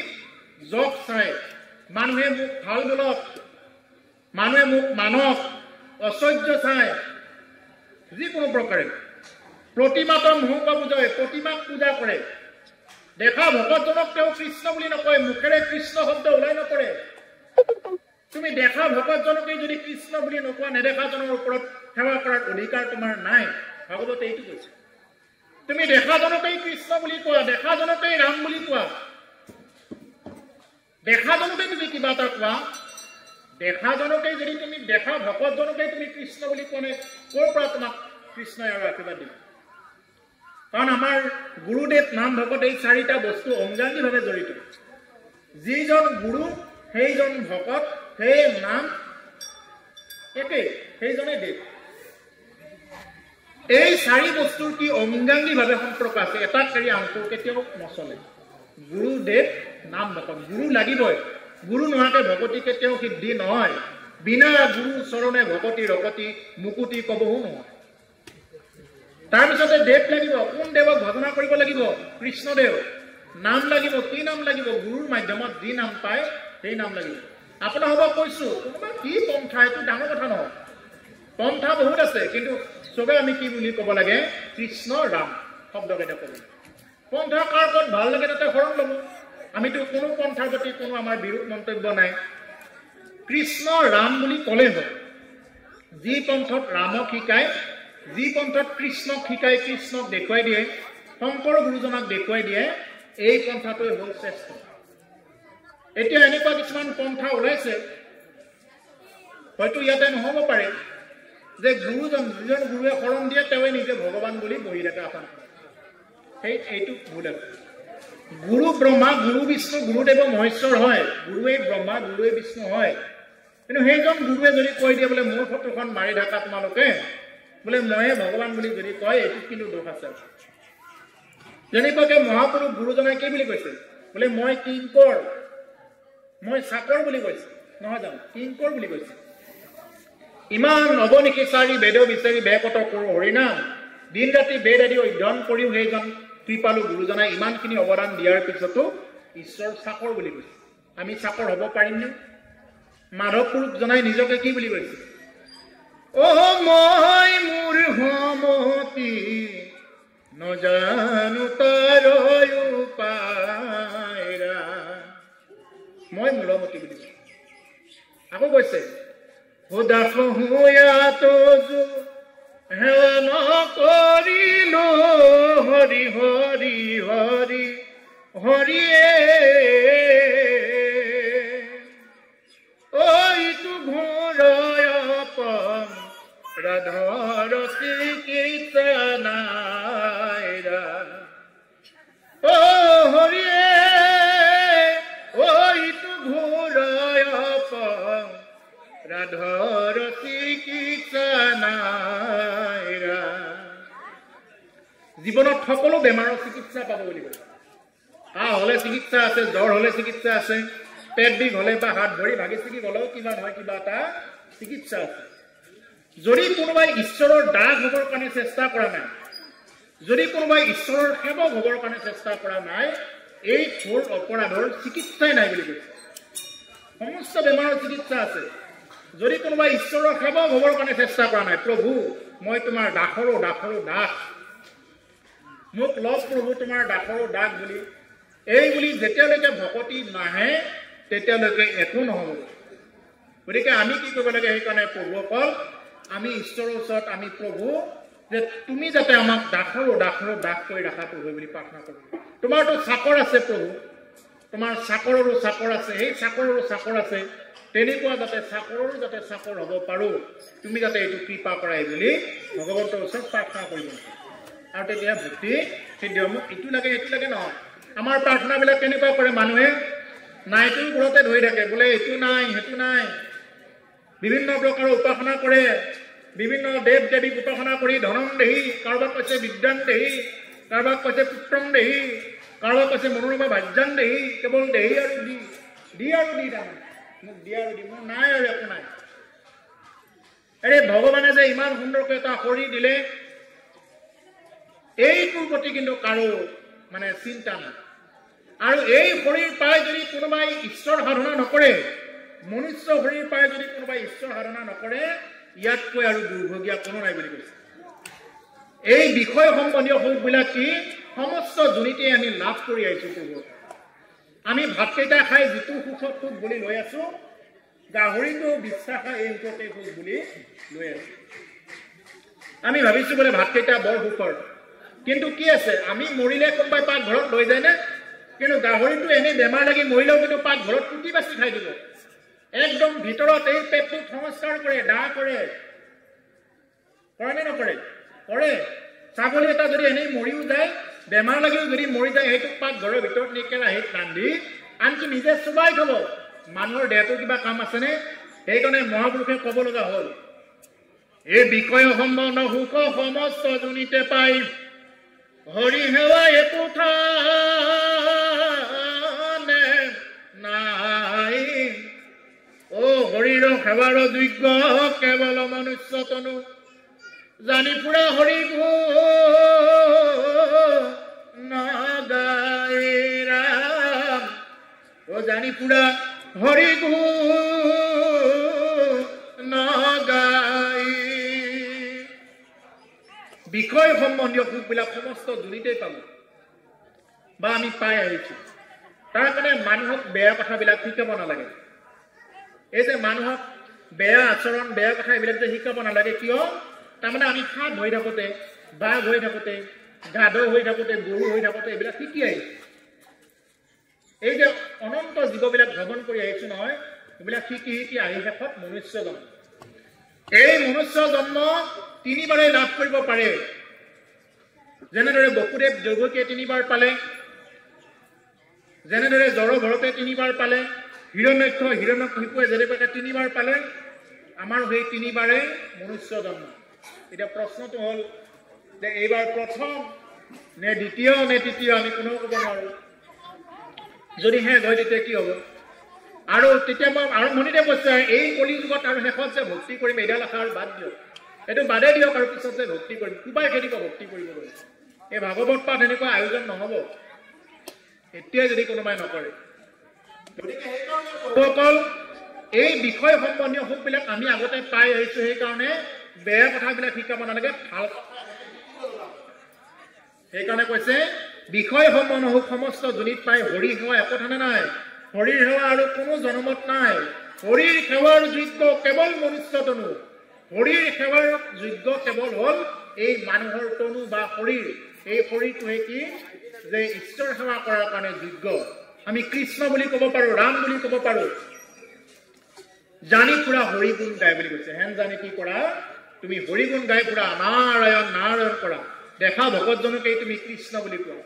জক চাই মানুহে মোক ভাল বোলক মানুহে মোক মানক অসহ্য চাই যিকোনো প্ৰকাৰে প্ৰতিমাতৰ মোহক বুজায় প্ৰতিমাক পূজা কৰে দেখা ভকতজনক তেওঁ কৃষ্ণ বুলি নকয় মুখেৰে কৃষ্ণ শব্দ ওলাই নপৰে তুমি দেখা ভকতজনকে যদি কৃষ্ণ বুলি নকোৱা নেদেখাজনৰ ওপৰত সেৱা কৰাৰ অধিকাৰ তোমাৰ নাই ভাগৱতে এইটো কৈছে তুমি দেখাজনকেই কৃষ্ণ বুলি কোৱা দেখাজনকেই ৰাম বুলি কোৱা দেখাজনকে তুমি কিবা এটা কোৱা দেখাজনকেই যদি তুমি দেখা ভকতজনকেই তুমি কৃষ্ণ বুলি কোৱা ক'ৰ পৰা তোমাক কৃষ্ণই আৰু আশীৰ্বাদ দিব কাৰণ আমাৰ গুৰুদেৱ নাম ভকত এই চাৰিটা বস্তু অংগাংগীভাৱে জড়িত যিজন গুৰু সেইজন ভকত সেই নাম একেই সেইজনেই দেৱ এই চাৰি বস্তুৰ কি অংগাংগীভাৱে সম্পৰ্ক আছে এটা কাৰি আনটোৰ কেতিয়াও নচলে গুৰুদেৱ নাম ভকত গুৰু লাগিবই গুৰু নোহোৱাকে ভকতি কেতিয়াও সিদ্ধি নহয় বিনা গুৰু চৰণে ভকতি ৰকতি মুকুতি কবহো নহয় তাৰপিছতে দেৱ লাগিব কোন দেৱক ভজনা কৰিব লাগিব কৃষ্ণদেৱ নাম লাগিব কি নাম লাগিব গুৰুৰ মাধ্যমত যি নাম পায় সেই নাম লাগিব আপোনাৰ হ'ব কৈছোঁ কোনোবা কি পন্থা এইটো ডাঙৰ কথা নহয় পন্থা বহুত আছে কিন্তু চবে আমি কি বুলি ক'ব লাগে কৃষ্ণ ৰাম শব্দকেইটা ক'ব পন্থা কাৰ ক'ত ভাল লাগে তাতে শৰণ ল'ব আমিতো কোনো পন্থাৰ প্ৰতি কোনো আমাৰ বিৰোধ মন্তব্য নাই কৃষ্ণ ৰাম বুলি ক'লে হয় যি পন্থত ৰামক শিকায় যি পন্থত কৃষ্ণক শিকাই কৃষ্ণক দেখুৱাই দিয়ে শংকৰ গুৰুজনাক দেখুৱাই দিয়ে এই পন্থাটোৱে হ'ল শ্ৰেষ্ঠ এতিয়া এনেকুৱা কিছুমান পন্থা ওলাইছে হয়তো ইয়াতে নহ'ব পাৰে যে গুৰুজন যিজন গুৰুৱে শৰণ দিয়ে তেওঁৱে নিজে ভগৱান বুলি বহি থাকে আসন এইটো ভুল আছে গুৰু ব্ৰহ্মা গুৰু বিষ্ণু গুৰুদেৱ মহেশ্বৰ হয় গুৰুৱে ব্ৰহ্মা গুৰুৱে বিষ্ণু হয় কিন্তু সেইজন গুৰুৱে যদি কৈ দিয়ে বোলে মোৰ ফটোখন মাৰি থাকা তোমালোকে বোলে ময়ে ভগৱান বুলি যদি কয় এইটোত কিন্তু দোষ আছে যেনেকুৱাকে মহাপুৰুষ গুৰুজনাই কি বুলি কৈছে বোলে মই কিংকৰ মই চাকৰ বুলি কৈছে নহয় জানো কিংকৰ বুলি কৈছে ইমান অৱনিশিচাৰি বেদ বিচাৰি বেকত কৰোঁ হৰিনাম দিন ৰাতি বেদ আদি অধ্যয়ন কৰিও সেইজন কৃপালু গুৰুজনাই ইমানখিনি অৱদান দিয়াৰ পিছতো ঈশ্বৰ চাকৰ বুলি কৈছে আমি চাকৰ হ'ব পাৰিমনে মাধৱ পুৰুষজনাই নিজকে কি বুলি কৈছে মই মোৰ সমতি নজানো তাৰ উপায় মই মূলমতি বুলি কৈছে আকৌ কৈছে দাস হুয়াতো হেন কৰিলো হৰি হৰি হৰি হৰিয়ে ঐটো ঘূৰাই ৰাধৰ শ্ৰীকৃষ্ণাইৰা হৰিয়ে ঐটো ঘূৰাই ৰাধৰ শ্ৰীকৃষ্ণাইৰা জীৱনত সকলো বেমাৰৰ চিকিৎসা পাব বুলি কৈছে কাহ হ'লে চিকিৎসা আছে জ্বৰ হ'লে চিকিৎসা আছে পেট বিষ হ'লে বা হাত ভৰি ভাগি চিগি গ'লেও কিবা নহয় কিবা এটা চিকিৎসা আছে যদি কোনোবাই ঈশ্বৰৰ দাস হ'বৰ কাৰণে চেষ্টা কৰা নাই যদি কোনোবাই ঈশ্বৰৰ সেৱক হ'বৰ কাৰণে চেষ্টা কৰা নাই এই ঘোৰ অপৰাধৰ চিকিৎসাই নাই বুলি কৈছে সমস্ত বেমাৰৰ চিকিৎসা আছে যদি কোনোবাই ঈশ্বৰৰ সেৱক হ'বৰ কাৰণে চেষ্টা কৰা নাই প্ৰভু মই তোমাৰ দাসৰো দাস মোক লগ প্ৰভু তোমাৰ দাসৰো দাস বুলি এই বুলি যেতিয়ালৈকে ভকতি নাহে তেতিয়ালৈকে একো নহ'ব গতিকে আমি কি কৰিব লাগে সেইকাৰণে প্ৰভুসকল আমি ঈশ্বৰৰ ওচৰত আমি প্ৰভু যে তুমি যাতে আমাক দাসৰো দাস কৰি ৰাখা প্ৰভু বুলি প্ৰাৰ্থনা কৰোঁ তোমাৰতো চাকৰ আছে প্ৰভু তোমাৰ চাকৰৰো চাকৰ আছে সেই চাকৰৰো চাকৰ আছে তেনেকুৱা যাতে চাকৰৰো যাতে চাকৰ হ'ব পাৰোঁ তুমি যাতে এইটো কৃপা কৰাই বুলি ভগৱন্তৰ ওচৰত প্ৰাৰ্থনা কৰিব আৰু তেতিয়া ভক্তি সিদ্ধি মোক এইটো লাগে নহয় আমাৰ প্ৰাৰ্থনাবিলাক কেনেকুৱা কৰে মানুহে নাইটোৰ ঘৰতে ধৰি থাকে বোলে এইটো নাই সেইটো নাই বিভিন্ন প্ৰকাৰৰ উপাসনা কৰে বিভিন্ন দেৱ দেৱীক উপাসনা কৰি ধনম দেহি কাৰোবাক কৈছে বিদ্যান দেহি কাৰোবাক কৈছে পুত্ৰম দেহি কাৰোবাক কৈছে মনোৰমা ভাজ্যান দেহি কেৱল দেহি আৰু দি তাৰমানে মোক দি আৰু দি মোৰ নাই আৰু একো নাই আৰে ভগৱানে যে ইমান সুন্দৰকৈ এটা শৰীৰ দিলে এইটোৰ প্ৰতি কিন্তু কাৰো মানে চিন্তা নাই আৰু এই শৰীৰ পাই যদি কোনোবাই ঈশ্বৰ সাধনা নকৰে মনুষ্য শৰীৰ পাই যদি কোনোবাই ঈশ্বৰ সাধনা নকৰে ইয়াতকৈ আৰু দুৰ্ভগীয়া কোনো নাই বুলি কৈছে এই বিষয় সম্বন্ধীয় সুখবিলাক কি সমস্ত জুনিতে আমি লাভ কৰি আহিছোঁ প্ৰভু আমি ভাতকেইটা খাই যিটো সুখত সুখ বুলি লৈ আছোঁ গাহৰিটো বিশ্বাস এই সুখতে সুখ বুলি লৈ আছোঁ আমি ভাবিছোঁ বোলে ভাতকেইটা বৰ সুখৰ কিন্তু কি আছে আমি মৰিলে কোনোবাই পাকঘৰত লৈ যায়নে কিন্তু গাহৰিটো এনেই বেমাৰ লাগি মৰিলেও কিন্তু পাকঘৰত কুটি বাচি খাই দিব একদম ভিতৰত এই পেটটোক সংস্কাৰ কৰে দাহ কৰে নে নকৰে কৰে ছাগলী এটা যদি এনেই মৰিও যায় বেমাৰ লাগিও যদি মৰি যায় সেইটোক পাকঘৰৰ ভিতৰত নি কেৰাহীত ৰান্ধি আনকি নিজে চুবাই থব মানুহৰ দেহটোৰ কিবা কাম আছেনে সেইকাৰণে মহাপুৰুষে ক'ব লগা হ'ল এই বিষয় সম্বন্ধ সুখ সমস্ত জুনিতে পাই হৰি সেৱা একো নাই ও হৰিৰ সেৱাৰ যোগ্য কেৱল মনুষ্য তনু জানি পুৰা হৰি নাগাই ৰাম ও জানি পুৰা হৰি নাগাই বিষয় সম্বন্ধীয় সুখবিলাক সমস্ত জুনিতেই পালোঁ বা আমি পাই আহিছোঁ তাৰ কাৰণে মানুহক বেয়া কথাবিলাক শিকাব নালাগে এই যে মানুহক বেয়া আচৰণ বেয়া কথা এইবিলাক যে শিকাব নালাগে কিয় তাৰমানে আমি সাপ হৈ থাকোঁতে বাঘ হৈ থাকোঁতে গাধ হৈ থাকোঁতে গৰু হৈ থাকোঁতে এইবিলাক শিকি আহিছোঁ এই যে অনন্ত জীৱবিলাক ভ্ৰমণ কৰি আহিছোঁ নহয় এইবিলাক শিকি আহি শেষত মনুষ্য জন্ম এই মনুষ্য জন্ম তিনিবাৰেই লাভ কৰিব পাৰে যেনেদৰে বসুদেৱ যৌৱকীয়ে 3 বাৰ পালে যেনেদৰে জড় ঘৰতে 3 বাৰ পালে হিৰণ্যকশিপুৱে যেনেকুৱাকৈ 3 বাৰ পালে আমাৰ সেই 3 বাৰেই মনুষ্য জন্ম এতিয়া প্ৰশ্নটো হ'ল যে এইবাৰ প্ৰথম নে দ্বিতীয় নে তৃতীয় আমি কোনেও ক'ব নোৱাৰোঁ যদি শেষ হয় তেতিয়া কি হ'ব আৰু তেতিয়া মই আৰম্ভণিতে কৈছে এই কলি যুগত আৰু শেষত যে ভক্তি কৰিম এডাল আশা আৰু বাদ দিয়ক এইটো বাদে দিয়ক আৰু পিছত যে ভক্তি কৰিম কোবাই খেদিব ভক্তি কৰিবলৈ এই ভাগৱত পাঠ এনেকুৱা আয়োজন নহ'ব এতিয়াই যদি কোনোবাই নকৰে গতিকে সেইকাৰণে এই বিষয় সম্বন্ধীয় সুখবিলাক আমি আগতে পাই আহিছোঁ সেইকাৰণে বেয়া কথাবিলাক শিকাব নালাগে ভাল সেইকাৰণে কৈছে বিষয় সম্বন্ধ সুখ সমস্ত জুনিত পাই হৰি সেৱা একোঠানে নাই হৰিৰ সেৱা আৰু কোনো জনমত নাই হৰিৰ সেৱাৰ যোগ্য কেৱল মনুষ্য তনু হৰিৰ সেৱাৰ যোগ্য কেৱল হ'ল এই মানুহৰ তনু বা শৰীৰ এই শৰীৰটোৱে কি যে ঈশ্বৰ সেৱা কৰাৰ কাৰণে যোগ্য আমি কৃষ্ণ বুলি ক'ব পাৰোঁ ৰাম বুলি ক'ব পাৰোঁ জানি পুৰা হৰিগুণ গাই বুলি কৈছে হেন জানি কি কৰা তুমি হৰিগুণ গাই পুৰা নাৰায়ণ নাৰায়ণ কৰা দেখা ভকতজনকেই তুমি কৃষ্ণ বুলি কোৱা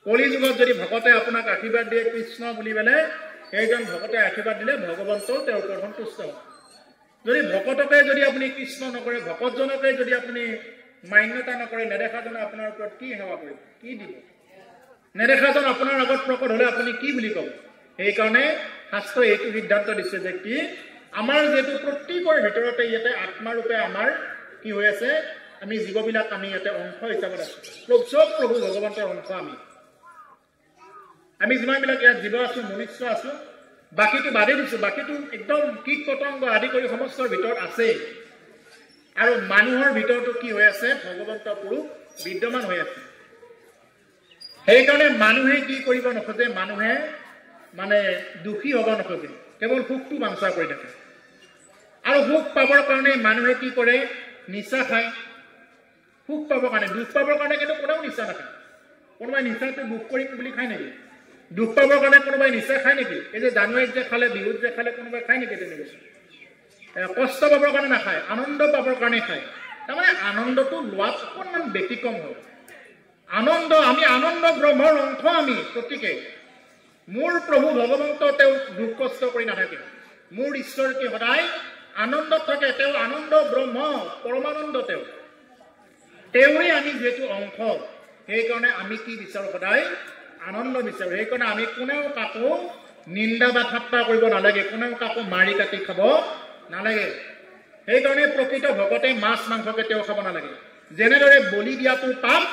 কলি যুগত যদি ভকতে আপোনাক আশীৰ্বাদ দিয়ে কৃষ্ণ বুলি পেলাই সেইজন ভকতে আশীৰ্বাদ দিলে ভগৱন্ত তেওঁৰ ওপৰত সন্তুষ্ট হয় যদি ভকতকে যদি আপুনি কৃষ্ণ নকৰে ভকতজনকে যদি আপুনি মান্যতা নকৰে নেদেখাজনে আপোনাৰ ওপৰত কি সেৱা কৰিব কি দিব নেদেখাজন আপোনাৰ আগত প্ৰকট হ'লে আপুনি কি বুলি ক'ব সেইকাৰণে শাস্ত্ৰই এইটো সিদ্ধান্ত দিছে যে কি আমাৰ যিহেতু প্ৰত্যেকৰ ভিতৰতে ইয়াতে আত্মাৰূপে আমাৰ কি হৈ আছে আমি জীৱবিলাক আমি ইয়াতে অংশ হিচাপত আছোঁ চব প্ৰভু ভগৱন্তৰ অংশ আমি যিমানবিলাক ইয়াত জীৱ আছোঁ মনুষ্য আছোঁ বাকীটো বাদেই দিছোঁ বাকীটো একদম কীট পতংগ আদি কৰি সমস্তৰ ভিতৰত আছেই আৰু মানুহৰ ভিতৰতো কি হৈ আছে ভগৱন্ত পুৰুষ বিদ্যমান হৈ আছে সেইকাৰণে মানুহে কি কৰিব নোখোজে মানুহে মানে দুখী হ'ব নোখোজে কেৱল সুখটো বাঞ্ছা কৰি থাকে আৰু সুখ পাবৰ কাৰণে মানুহে কি কৰে নিচা খায় সুখ পাবৰ কাৰণে দুখ পাবৰ কাৰণে কিন্তু কোনেও নিচা নাখায় কোনোবাই নিচাটো দুখ কৰিম বুলি খায় নেকি দুখ পাবৰ কাৰণে কোনোবাই নিচা খায় নেকি এই যে জানুৱাৰীত যে খালে বিহুত যে খালে কোনোবাই খায় নেকি তেনেকৈ কষ্ট পাবৰ কাৰণে নাখায় আনন্দ পাবৰ কাৰণে খায় তাৰমানে আনন্দটো লোৱাত অকণমান ব্যতিক্ৰম হয় আনন্দ আমি আনন্দ ব্ৰহ্মৰ অংশ আমি প্ৰত্যেকে মোৰ প্ৰভু ভগৱন্ত তেওঁ দুখ কষ্ট কৰি নাথাকে মোৰ ঈশ্বৰ কি সদায় আনন্দত থাকে তেওঁ আনন্দ ব্ৰহ্ম পৰমানন্দ তেওঁৱে আমি যেহেতু অংশ সেইকাৰণে আমি কি বিচাৰোঁ সদায় আনন্দ বিচাৰোঁ সেইকাৰণে আমি কোনেও কাকো নিন্দা বা ঠাট্টা কৰিব নালাগে কোনেও কাকো মাৰি কাটি খাব নালাগে সেইকাৰণে প্ৰকৃত ভকতে মাছ মাংস কেতিয়াও খাব নালাগে যেনেদৰে বলি দিয়াটো পাপ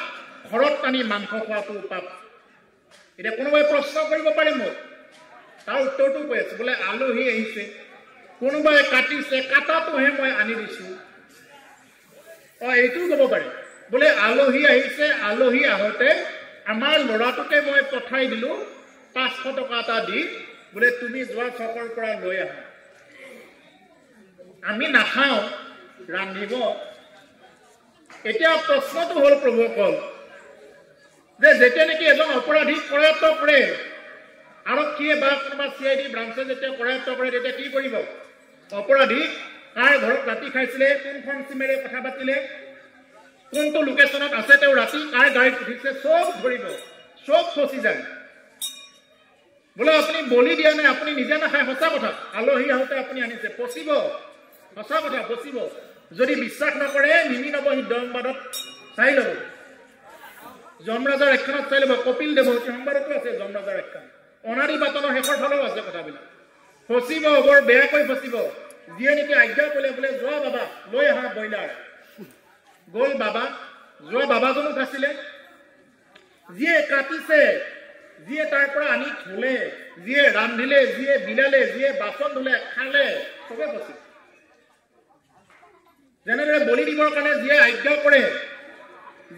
ঘৰত টানি মাংস খোৱাটো পাপ এতিয়া কোনোবাই প্ৰশ্ন কৰিব পাৰে মোক তাৰ উত্তৰটো কৈ আছে বোলে আলহী আহিছে কোনোবাই কাটিছে কাটাটোহে মই আনি দিছোঁ এইটোও ক'ব পাৰে বোলে আলহী আহিছে আলহী আহোঁতে আমাৰ ল'ৰাটোকে মই পঠাই দিলোঁ 500 টকা এটা দি বোলে তুমি যোৱা চকৰ পৰা লৈ আহা আমি নাখাওঁ ৰান্ধিব এতিয়া প্ৰশ্নটো হ'ল প্ৰভুসকল যে যেতিয়া নেকি এজন অপৰাধীক কৰায়ত্ব কৰে আৰক্ষীয়ে বা কোনোবা CID ব্ৰাঞ্চে যেতিয়া কৰায়ত্ব কৰে তেতিয়া কি কৰিব অপৰাধীক কাৰ ঘৰত ৰাতি খাইছিলে কোনখন চিমেৰে কথা পাতিলে কোনটো লোকেশ্যনত আছে তেওঁ ৰাতি কাৰ গাড়ীত উঠিছে চব ধৰিব চব ফচি যায় বোলে আপুনি বলি দিয়া নাই আপুনি নিজে নাখায় সঁচা কথা আলহী আহোঁতে আপুনি আনিছে ফচিব সঁচা কথা ফচিব যদি বিশ্বাস নকৰে নিমি নৱহিত সংবাদত চাই ল'ব যমৰাজাৰ একখনত চাই ল'ব কপিল দেৱৰ সংবাদতো আছে যমৰাজাৰ একখন অনাৰী বাতনৰ শেষৰ ফালেও আছে কথাবিলাক ফচিব বৰ বেয়াকৈ ফচিব যিয়ে নেকি আজ্ঞা কৰিলে বোলে যোৱা বাবা লৈ আহা ব্ৰইলাৰ গ'ল বাবা যোৱা বাবাজনো খাইছিলে যিয়ে কাটিছে যিয়ে তাৰ পৰা আনি থলে যিয়ে ৰান্ধিলে যিয়ে বিলালে যিয়ে বাচন ধুলে খালে চবে ফচিল যেনেদৰে বলি দিবৰ কাৰণে যিয়ে আজ্ঞা কৰে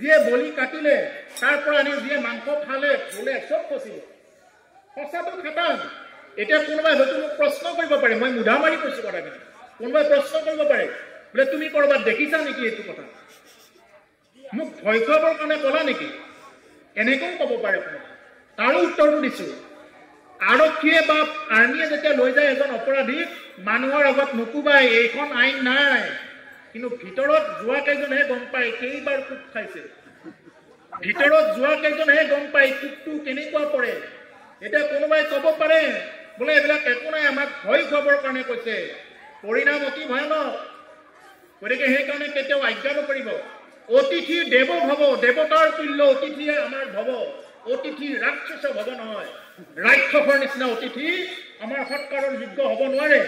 যিয়ে বলি কাটিলে তাৰ পৰা আনি যিয়ে মাংস খালে ধুলে চব ফচিল সঁচাটো খাটাং এতিয়া কোনোবাই হয়তো মোক প্ৰশ্ন কৰিব পাৰে মই মুধা মাৰি কৈছোঁ কথাখিনি কোনোবাই প্ৰশ্ন কৰিব পাৰে বোলে তুমি ক'ৰবাত দেখিছা নেকি এইটো কথা মোক ভয় খুৱাবৰ কাৰণে ক'লা নেকি এনেকৈও ক'ব পাৰে তাৰো উত্তৰটো দিছোঁ আৰক্ষীয়ে বা আৰ্মীয়ে যেতিয়া লৈ যায় এজন অপৰাধীক মানুহৰ আগত নুকুবাই এইখন আইন নাই কিন্তু ভিতৰত যোৱা কেইজনহে গম পায় কেইবাৰ কোপ খাইছে ভিতৰত যোৱা কেইজনহে গম পায় কোপটো কেনেকুৱা পৰে এতিয়া কোনোবাই ক'ব পাৰে বোলে এইবিলাক একো নাই আমাক ভয় খুৱাবৰ কাৰণে কৈছে পৰিণাম অতি ভয়ানক গতিকে সেইকাৰণে কেতিয়াও আজ্ঞা নকৰিব অতিথি দেৱ ভৱ দেৱতাৰ তুল্য অতিথিয়ে আমাৰ ভৱ অতিথি ৰাক্ষস ভৱ নহয় ৰাক্ষসৰ নিচিনা অতিথি আমাৰ সৎকাৰৰ যোগ্য হ'ব নোৱাৰে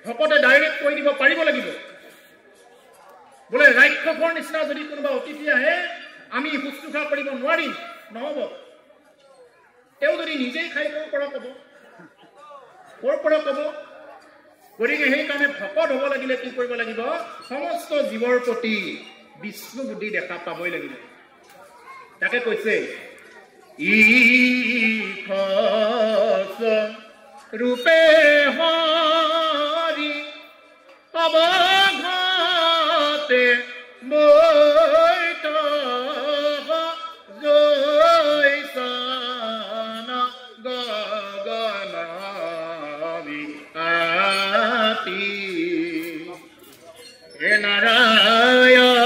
ভকতে ডাইৰেক্ট কৈ দিব পাৰিব লাগিব বোলে ৰাক্ষসৰ নিচিনা যদি কোনোবা অতিথি আহে আমি শুশ্ৰূষা কৰিব নোৱাৰিম নহ'ব তেওঁ যদি নিজেই খাই ক'ৰ পৰা ক'ব গতিকে সেইকাৰণে ভকত হ'ব লাগিলে কি কৰিব লাগিব সমস্ত জীৱৰ প্ৰতি বিষ্ণু বুদ্ধি দেখা পাবই লাগিব তাকে কৈছে ইখস ৰূপে হৰি অৱঘতে বৈত জৈসন গগনাবি আতি হে নাৰায়ণ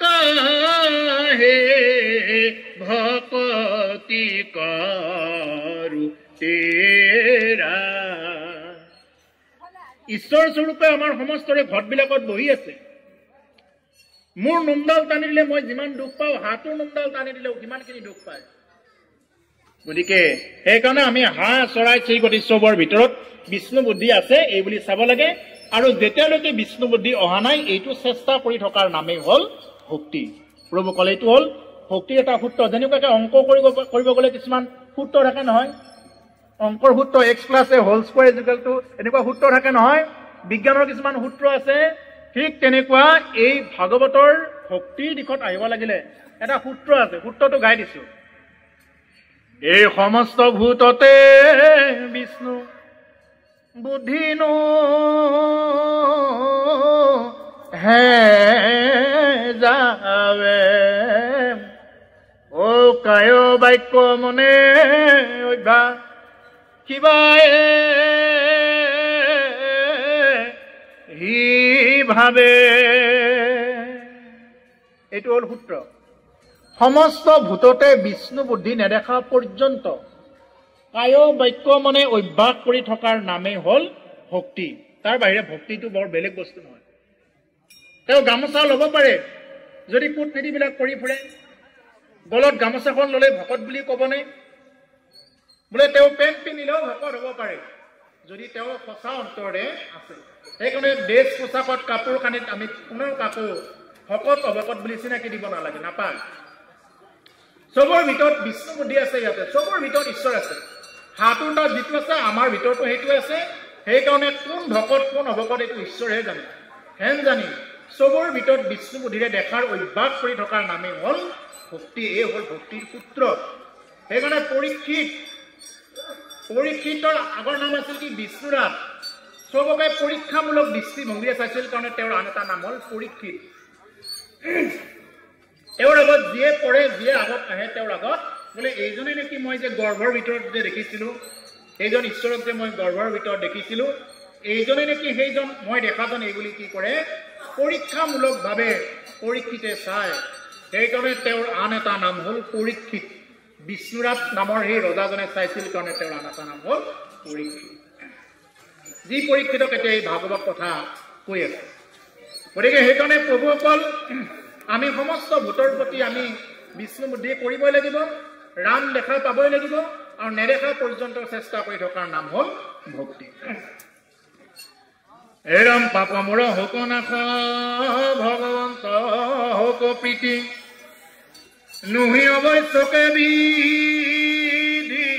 কাহে ভকতি কৰো তেৰা ঈশ্বৰ স্বৰূপে আমাৰ সমস্তৰে ঘটবিলাকত বহি আছে মোৰ নোমডাল টানি দিলে মই যিমান দুখ পাওঁ হাতৰ নোমডাল টানি দিলেও সিমানখিনি দুখ পায় গতিকে সেইকাৰণে আমি হাঁহ চৰাই চিৰিকটি চবৰ ভিতৰত বিষ্ণু বুদ্ধি আছে এই বুলি চাব লাগে আৰু যেতিয়ালৈকে বিষ্ণু বুদ্ধি অহা নাই এইটো চেষ্টা কৰি থকাৰ নামেই হ'ল ভক্তি প্ৰভু ক'লে এইটো হ'ল ভক্তিৰ এটা সূত্ৰ যেনেকুৱাকৈ অংক কৰিব গ'লে কিছুমান সূত্ৰ থাকে নহয় অংকৰ সূত্ৰ x + a whole square equal to এনেকুৱা সূত্ৰ থাকে নহয় বিজ্ঞানৰ কিছুমান সূত্ৰ আছে ঠিক তেনেকুৱা এই ভাগৱতৰ ভক্তিৰ দিশত আহিব লাগিলে এটা সূত্ৰ আছে সূত্ৰটো গাই দিছো এই সমস্ত ভূততে বিষ্ণু বুদ্ধিনো হে যাবে ও কায় বাক্য মনে অভ্যাস কিবায়ে হি ভাবে এইটো হল সূত্ৰ সমস্ত ভূততে বিষ্ণু বুদ্ধি নেদেখা পৰ্যন্ত কায় বাক্য মনে অভ্যাস কৰি থকাৰ নামেই হল ভক্তি তাৰ বাহিৰে ভক্তিটো বৰ বেলেগ বস্তু নহয় তেওঁ গামোচা ল'ব পাৰে যদি কুট নীতিবিলাক কৰি ফুৰে গলত গামোচাখন ল'লে ভকত বুলি ক'বনে বোলে তেওঁ পেণ্ট পিন্ধিলেও ভকত হ'ব পাৰে যদি তেওঁ সঁচা অন্তৰে আছে সেইকাৰণে দেশ পোছাকত কাপোৰ কানিত আমি পুনৰ কাকো ভকত অভকত বুলি চিনাকি দিব নালাগে নাপায় চবৰ ভিতৰত বিষ্ণু বুদ্ধি আছে ইয়াতে চবৰ ভিতৰত ঈশ্বৰ আছে হাতৰ তাত যিটো আছে আমাৰ ভিতৰতো সেইটো আছে সেইকাৰণে কোন ভকত কোন অভকত এইটো ঈশ্বৰহে জানে হেন জানি চবৰ ভিতৰত বিষ্ণু বুদ্ধিৰে দেখাৰ অভ্যাস কৰি থকাৰ নামেই হ'ল ভক্তি এই হ'ল ভক্তিৰ সূত্ৰ সেইকাৰণে পৰীক্ষিতৰ আগৰ নাম আছিল কি বিষ্ণুৰাত চবকে পৰীক্ষামূলক দৃষ্টিভংগীৰে চাইছিল কাৰণে তেওঁৰ আন এটা নাম হ'ল পৰীক্ষিত তেওঁৰ আগত যিয়ে পঢ়ে যিয়ে আগত আহে তেওঁৰ আগত বোলে এইজনে নেকি মই যে গৰ্ভৰ ভিতৰত যে দেখিছিলোঁ এইজন ঈশ্বৰক যে মই গৰ্ভৰ ভিতৰত দেখিছিলোঁ এইজনে নেকি সেইজন মই দেখাজন এই বুলি কি কৰে পৰীক্ষামূলকভাৱে পৰীক্ষিতে চায় সেইকাৰণে তেওঁৰ আন এটা নাম হ'ল পৰীক্ষিত বিষ্ণুৰাত নামৰ সেই ৰজাজনে চাইছিল কাৰণে তেওঁৰ আন এটা নাম হ'ল পৰীক্ষিত যি পৰীক্ষিতক এতিয়া এই ভাগৱত কথা কৈ আছে গতিকে সেইকাৰণে প্ৰভুসকল আমি সমস্ত ভূতৰ প্ৰতি আমি বিষ্ণু বুদ্ধি কৰিবই লাগিব ৰাম দেখা পাবই লাগিব আৰু নেদেখা পৰ্যন্ত চেষ্টা কৰি থকাৰ নাম হ'ল ভক্তি এৰম পাপ মোৰ হকনাশ ভগৱন্ত হক প্ৰীতি নুহি অৱশ্যকে বিধি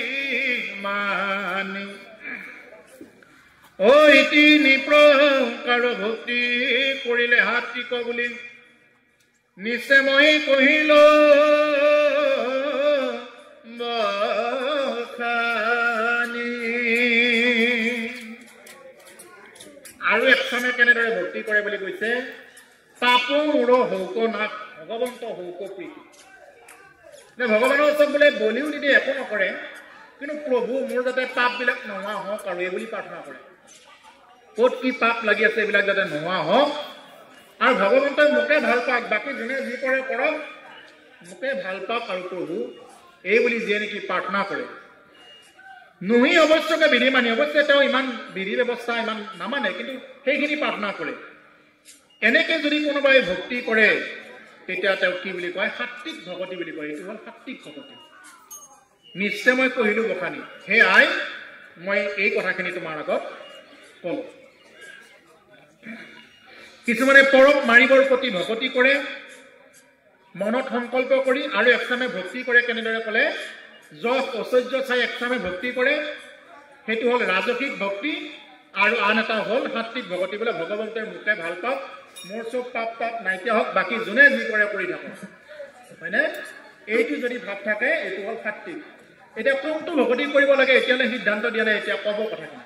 মানি ঐ তিনি প্ৰকাৰ ভক্তি কৰিলে হাত টিক বুলি নিশ্চয় মই কহিল আৰু একচনে কেনেদৰে ভক্তি কৰে বুলি কৈছে পাপ মোৰ হৌক নাশ ভগৱন্ত হৌক প্ৰীতি ভগৱানৰ ওচৰত বোলে বলিও নিদিয়ে একো নকৰে কিন্তু প্ৰভু মোৰ যাতে পাপবিলাক নোহোৱা হওক আৰু এই বুলি প্ৰাৰ্থনা কৰে ক'ত কি পাপ লাগি আছে এইবিলাক যাতে নোহোৱা হওক আৰু ভগৱন্তই মোকে ভাল পাওক বাকী যোনে যি কৰে কৰক মোকে ভাল পাওক আৰু প্ৰভু এই বুলি যিয়ে নেকি প্ৰাৰ্থনা কৰে নুহি অৱশ্যকে বিধি মানি অৱশ্যে তেওঁ ইমান বিধি ব্যৱস্থা ইমান নামানে কিন্তু সেইখিনি প্ৰাৰ্থনা কৰে এনেকে যদি কোনোবাই ভক্তি কৰে তেতিয়া তেওঁ কি বুলি কয় সাত্বিক ভকতি বুলি কয় এইটো হ'ল সাত্বিক ভকতি নিশ্চয় মই কহিলোঁ বখানি হে আই মই এই কথাখিনি তোমাৰ আগত কওঁ কিছুমানে পৰক মাৰিবৰ প্ৰতি ভকতি কৰে মনত সংকল্প কৰি আৰু একচামে ভক্তি কৰে কেনেদৰে ক'লে যশ ঐশ্বৰ্য চাই একচামে ভক্তি কৰে সেইটো হ'ল ৰাজসিক ভক্তি আৰু আন এটা হ'ল সাত্বিক ভকতি বোলে ভগৱন্তই মোকে ভাল পাওক মোৰ চব পাপ নাইকিয়া হওক বাকী যোনে যি কৰে কৰি থাকক হয়নে এইটো যদি ভাৱ থাকে এইটো হ'ল সাত্বিক এতিয়া কোনটো ভকতি কৰিব লাগে এতিয়ালৈ সিদ্ধান্ত দিয়া নাই এতিয়া ক'ব কথাখিনি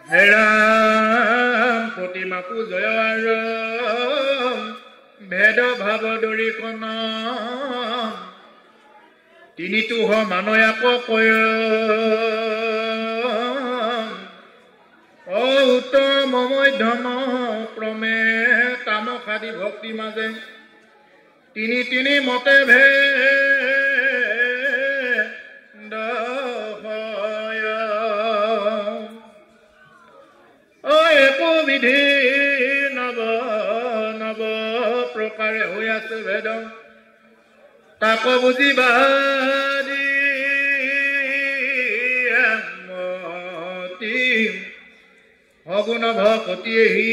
হে ৰাম প্ৰতিমা পূজয় আৰু ভেদ ভাৱ দৰিকণ তিনিটো হ মানয়াক কয় উত্তম মধ্যম ক্ৰমে তামসাদি ভক্তি মাজে তিনি তিনি মতে ভেদ একো বিধি নৱ নৱ প্ৰকাৰে হৈ আছে ভেদ তাক বুজিবা সগুণ ভকতিয়েহি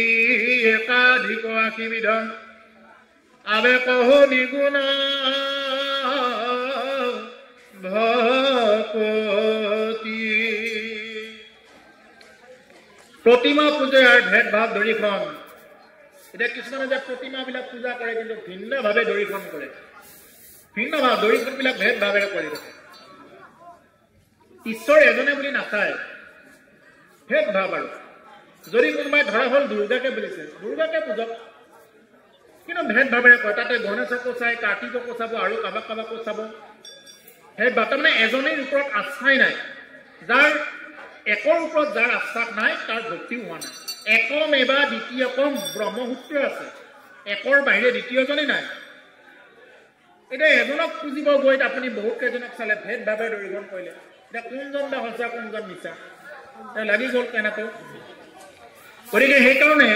একাধিক আশীবিধ আবেক নিগুণ ভকতি প্ৰতিমা পূজাৰ ভেদভাৱ দৰিখন এতিয়া কিছুমানে যে প্ৰতিমাবিলাক পূজা কৰে কিন্তু ভিন্নভাৱে দৰিখন কৰে ভিন্নভাৱ দৰিখনবিলাক ভেদভাৱেৰে কৰি থাকে ঈশ্বৰ এজনে বুলি নাচায় ভেদ ভাৱ আৰু যদি কোনোবাই ধৰা হ'ল দুৰ্গাকে বুলিছে দুৰ্গাকে পূজক কিন্তু ভেদ ভাৱেৰে কয় তাতে গণেশকো চাই কাৰ্তিককো চাব আৰু কাবাকো চাব সেই তাৰমানে এজনীৰ ওপৰত আস্থাই নাই যাৰ একৰ ওপৰত যাৰ আস্থা নাই তাৰ ভক্তিও হোৱা নাই একম এবা দ্বিতীয়কম ব্ৰহ্মসূত্ৰ আছে একৰ বাহিৰে দ্বিতীয়জনে নাই এতিয়া এজনক পুজিব গৈ আপুনি বহুত কেইজনক চালে ভেদ ভাৱে দৰিগণ কৰিলে এতিয়া কোনজন বা সঁচা কোনজন মিছা লাগি গ'ল কেনেকৈ গতিকে সেইকাৰণে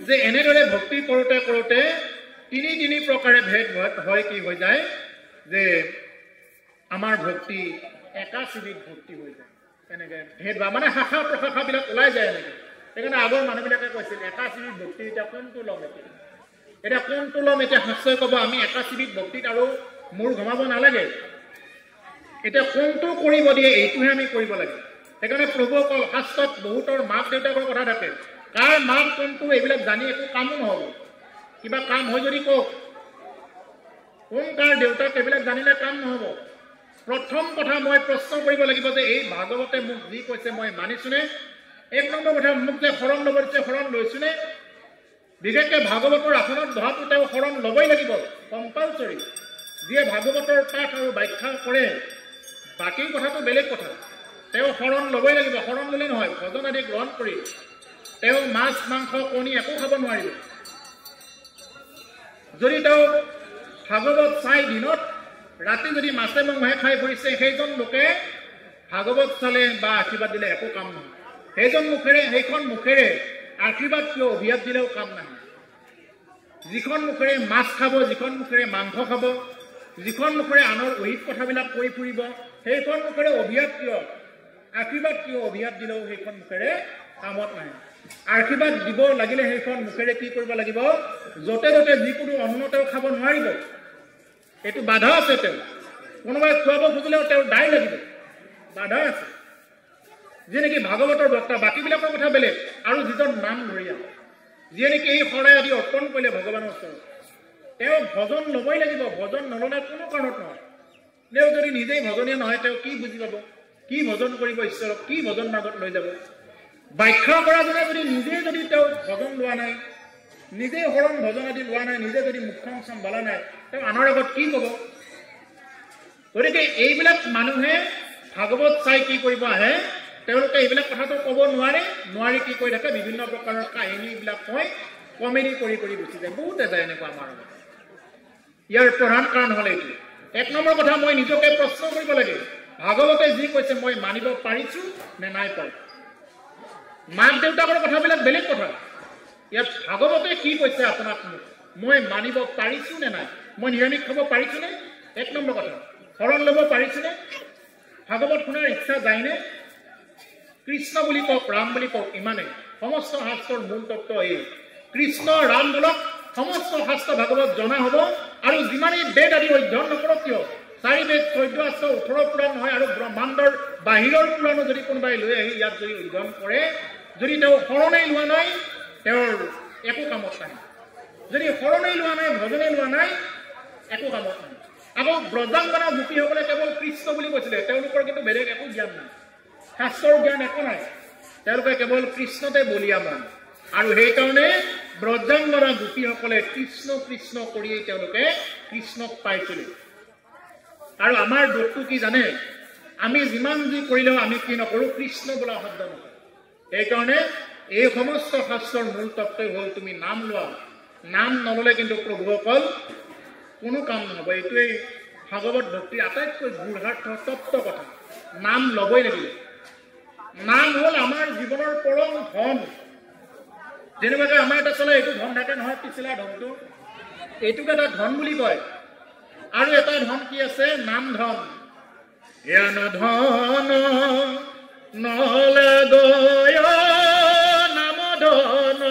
যে এনেদৰে ভক্তি কৰোঁতে কৰোঁতে তিনি প্ৰকাৰে ভেদ হয় কি হৈ যায় যে আমাৰ ভক্তি একাশীবিধ ভক্তি হৈ যায় এনেকৈ ভেদ ভাৱ মানে শাখা প্ৰশাখাবিলাক ওলাই যায় এনেকৈ সেইকাৰণে আগৰ মানুহবিলাকে কৈছিল একাশীবিধ ভক্তি এতিয়া কোনটো ল'ম এতিয়া কোনটো ল'ম এতিয়া শাস্ত্ৰই ক'ব আমি একাশীবিধ ভক্তিত আৰু মূৰ ঘমাব নালাগে এতিয়া কোনটো কৰিব দিয়ে এইটোহে আমি কৰিব লাগে সেইকাৰণে প্ৰভুৱে কয় শাস্ত্ৰত বহুতৰ মাক দেউতাকৰ কথা থাকে কাৰ মাক কোনটো এইবিলাক জানি একো কামো নহ'ব কিবা কাম হয় যদি কওক কোন কাৰ দেউতাক এইবিলাক জানিলে কাম নহ'ব প্ৰথম কথা মই প্ৰশ্ন কৰিব লাগিব যে এই ভাগৱতে মোক যি কৈছে মই মানিছোনে এক নম্বৰ কথা মোক যে শৰণ ল'ব দিছে শৰণ লৈছোনে বিশেষকৈ ভাগৱতৰ আসনত বহাটো তেওঁ শৰণ ল'বই লাগিব কম্পালচৰি যিয়ে ভাগৱতৰ পাঠ আৰু ব্যাখ্যা কৰে বাকী কথাটো বেলেগ কথা তেওঁ শৰণ ল'বই লাগিব শৰণ ল'লে নহয় ভজন আদি গ্ৰহণ কৰি তেওঁ মাছ মাংস কণী একো খাব নোৱাৰিব যদি তেওঁ ভাগৱত চাই দিনত ৰাতি যদি মাছে মঙহে খাই ফুৰিছে সেইজন লোকে ভাগৱত চালে বা আশীৰ্বাদ দিলে একো কাম নহয় সেইখন মুখেৰে আশীৰ্বাদ কিয় অভিয়াত দিলেও কাম নাহে যিখন মুখেৰে মাছ খাব যিখন মুখেৰে মাংস খাব যিখন মুখেৰে আনৰ অহিত কথাবিলাক কৈ ফুৰিব সেইখন মুখেৰে অভিয়াত কিয় আশীৰ্বাদ কিয় অভিয়াত দিলেও সেইখন মুখেৰে কামত নাহে আশীৰ্বাদ দিব লাগিলে সেইখন মুখেৰে কি কৰিব লাগিব য'তে ত'তে যিকোনো অন্ন তেওঁ খাব নোৱাৰিব এইটো বাধা আছে তেওঁ কোনোবাই খুৱাব খুজিলেও তেওঁ দায় লাগিব বাধা আছে যিয়ে নেকি ভাগৱতৰ বক্তা বাকীবিলাকৰ কথা বেলেগ আৰু যিজন নাম ধৰিয়া যিয়ে নেকি এই শৰাই আদি অৰ্পণ কৰিলে ভগৱানৰ ওচৰত তেওঁ ভজন ল'বই লাগিব ভজন নল'লে কোনো কাৰণত নহয় তেওঁ যদি নিজেই ভজনীয় নহয় তেওঁ কি বুজি পাব কি ভজন কৰিব ঈশ্বৰক কি ভজন মাৰ্গত লৈ যাব ব্যাখ্যা কৰাজনে যদি নিজেই যদি তেওঁ ভজন লোৱা নাই নিজেই শৰণ ভজন আদি লোৱা নাই নিজে যদি মুখখন চম্ভালা নাই তেওঁ আনৰ আগত কি ক'ব গতিকে এইবিলাক মানুহে ভাগৱত চাই কি কৰিব আহে তেওঁলোকে এইবিলাক কথাটো ক'ব নোৱাৰি কি কৰি থাকে বিভিন্ন প্ৰকাৰৰ কাহিনীবিলাক কয় কমেডি কৰি গুচি যায় বহুতে যায় এনেকুৱা আমাৰ লগত ইয়াৰ প্ৰধান কাৰণ হ'ল এইটো এক নম্বৰ কথা মই নিজকে প্ৰশ্ন কৰিব লাগে ভাগৱতে যি কৈছে মই মানিব পাৰিছো নে নাই পাৰো মাক দেউতাকৰ কথাবিলাক বেলেগ কথা ইয়াত ভাগৱতে কি কৈছে আপোনাক মই মানিব পাৰিছো নে নাই মই নিৰামিষ খাব পাৰিছোনে এক নম্বৰ কথা শৰণ ল'ব পাৰিছোনে ভাগৱত শুনাৰ ইচ্ছা যায়নে কৃষ্ণ বুলি কওক ৰাম বুলি কওক ইমানে সমস্ত শাস্ত্ৰৰ মূল তত্ত্ব এই কৃষ্ণ ৰাম বোলক সমস্ত শাস্ত্ৰ ভাগৱত জনা হ'ব আৰু যিমানেই বেদ আদি অধ্যয়ন নকৰক কিয় 4 বেদ 14 শাস্ত্ৰ 18 পুৰাণ নহয় আৰু ব্ৰহ্মাণ্ডৰ বাহিৰৰ পুৰাণো যদি কোনোবাই লৈ আহি ইয়াত যদি অধ্যয়ন কৰে যদি তেওঁ শৰণেই লোৱা নাই তেওঁৰ একো কামত নাই যদি শৰণেই লোৱা নাই ভজনেই লোৱা নাই একো কামত নাই আকৌ ব্ৰজাংগনা গোপীসকলে কেৱল কৃষ্ণ বুলি কৈছিলে তেওঁলোকৰ কিন্তু বেলেগ একো জ্ঞান নাই শাস্ত্ৰৰ জ্ঞান একো নাই তেওঁলোকে কেৱল কৃষ্ণতে বলিয়া মন আৰু সেইকাৰণে ব্ৰজাংগনা গোপীসকলে কৃষ্ণ কৃষ্ণ কৰিয়েই তেওঁলোকে কৃষ্ণক পাইছিলে আৰু আমাৰ দোষটো কি জানে আমি যিমান যি কৰিলেও আমি কি নকৰোঁ কৃষ্ণ বোলা শব্দ নকৰোঁ সেইকাৰণে এই সমস্ত শাস্ত্ৰৰ মূল তত্ত্বই হ'ল তুমি নাম লোৱা নাম নল'লে কিন্তু প্ৰভুসকল কোনো কাম নহ'ব এইটোৱেই ভাগৱত ভক্তিৰ আটাইতকৈ গূঢ়াৰ্থ তত্ত্ব কথা নাম ল'বই লাগিব নাম হ'ল আমাৰ জীৱনৰ পৰম ধন যেনেকুৱাকৈ আমাৰ এটা চলে এইটো ধন থাকে নহয় পিছলা ধনটো এইটোকে এটা ধন বুলি কয় আৰু এটা ধন কি আছে নাম ধন জ্ঞান ধন নলগয় নাম ধন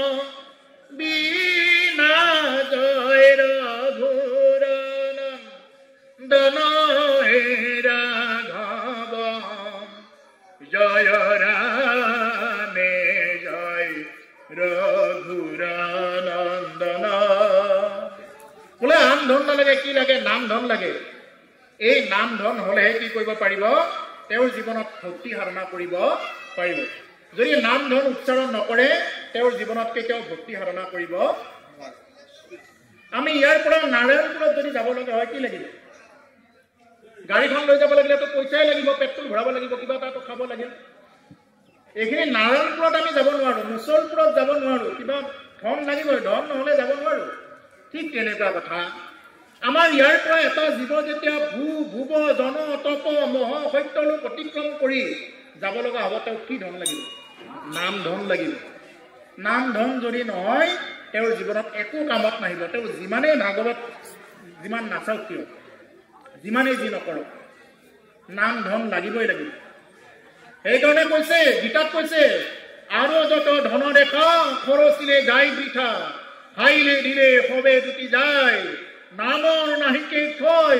বিনা জয় ৰঘুৰ নন্দন ৰাঘৱ জয় ৰামে জয় ৰঘুৰ নন্দন বোলে আন ধন নালাগে কি লাগে নাম ধন লাগে এই নাম ধন হ'লেহে কি কৰিব পাৰিব তেওঁৰ জীৱনত ভক্তি সাধনা কৰিব পাৰিব যদি নাম ধন উচ্চাৰণ নকৰে তেওঁৰ জীৱনত কেতিয়াও ভক্তি সাধনা কৰিব নোৱাৰে আমি ইয়াৰ পৰা নাৰায়ণপুৰত যদি যাব লগা হয় কি লাগিব গাড়ীখন লৈ যাব লাগিলেতো পইচাই লাগিব পেট্ৰল ভৰাব লাগিব কিবা এটাতো খাব লাগিব এইখিনি নাৰায়ণপুৰত আমি যাব নোৱাৰো মুছলপুৰত যাব নোৱাৰো কিবা ধন লাগিবই ধন নহলে যাব নোৱাৰো ঠিক তেনেকুৱা কথা আমাৰ ইয়াৰ পৰা এটা জীৱ যেতিয়া ভুৱ জন তপ মহ সত্য লোক অতিক্ৰম কৰি যাব লগা হ'ব তেওঁ কি ধন লাগিব নাম ধন লাগিব নাম ধন যদি নহয় তেওঁৰ জীৱনত একো কামত নাহিব তেওঁ যিমানেই ভাগৱত যিমান নাচাওক কিয় যিমানেই যি নকৰক নাম ধন লাগিবই লাগিব সেইকাৰণে কৈছে গীতাত কৈছে আৰু যত ধন দেখা খৰচিলে যায় বৃথা হাইলে দিলে সবে জুতি যায় নামৰ নাহিকে থৈ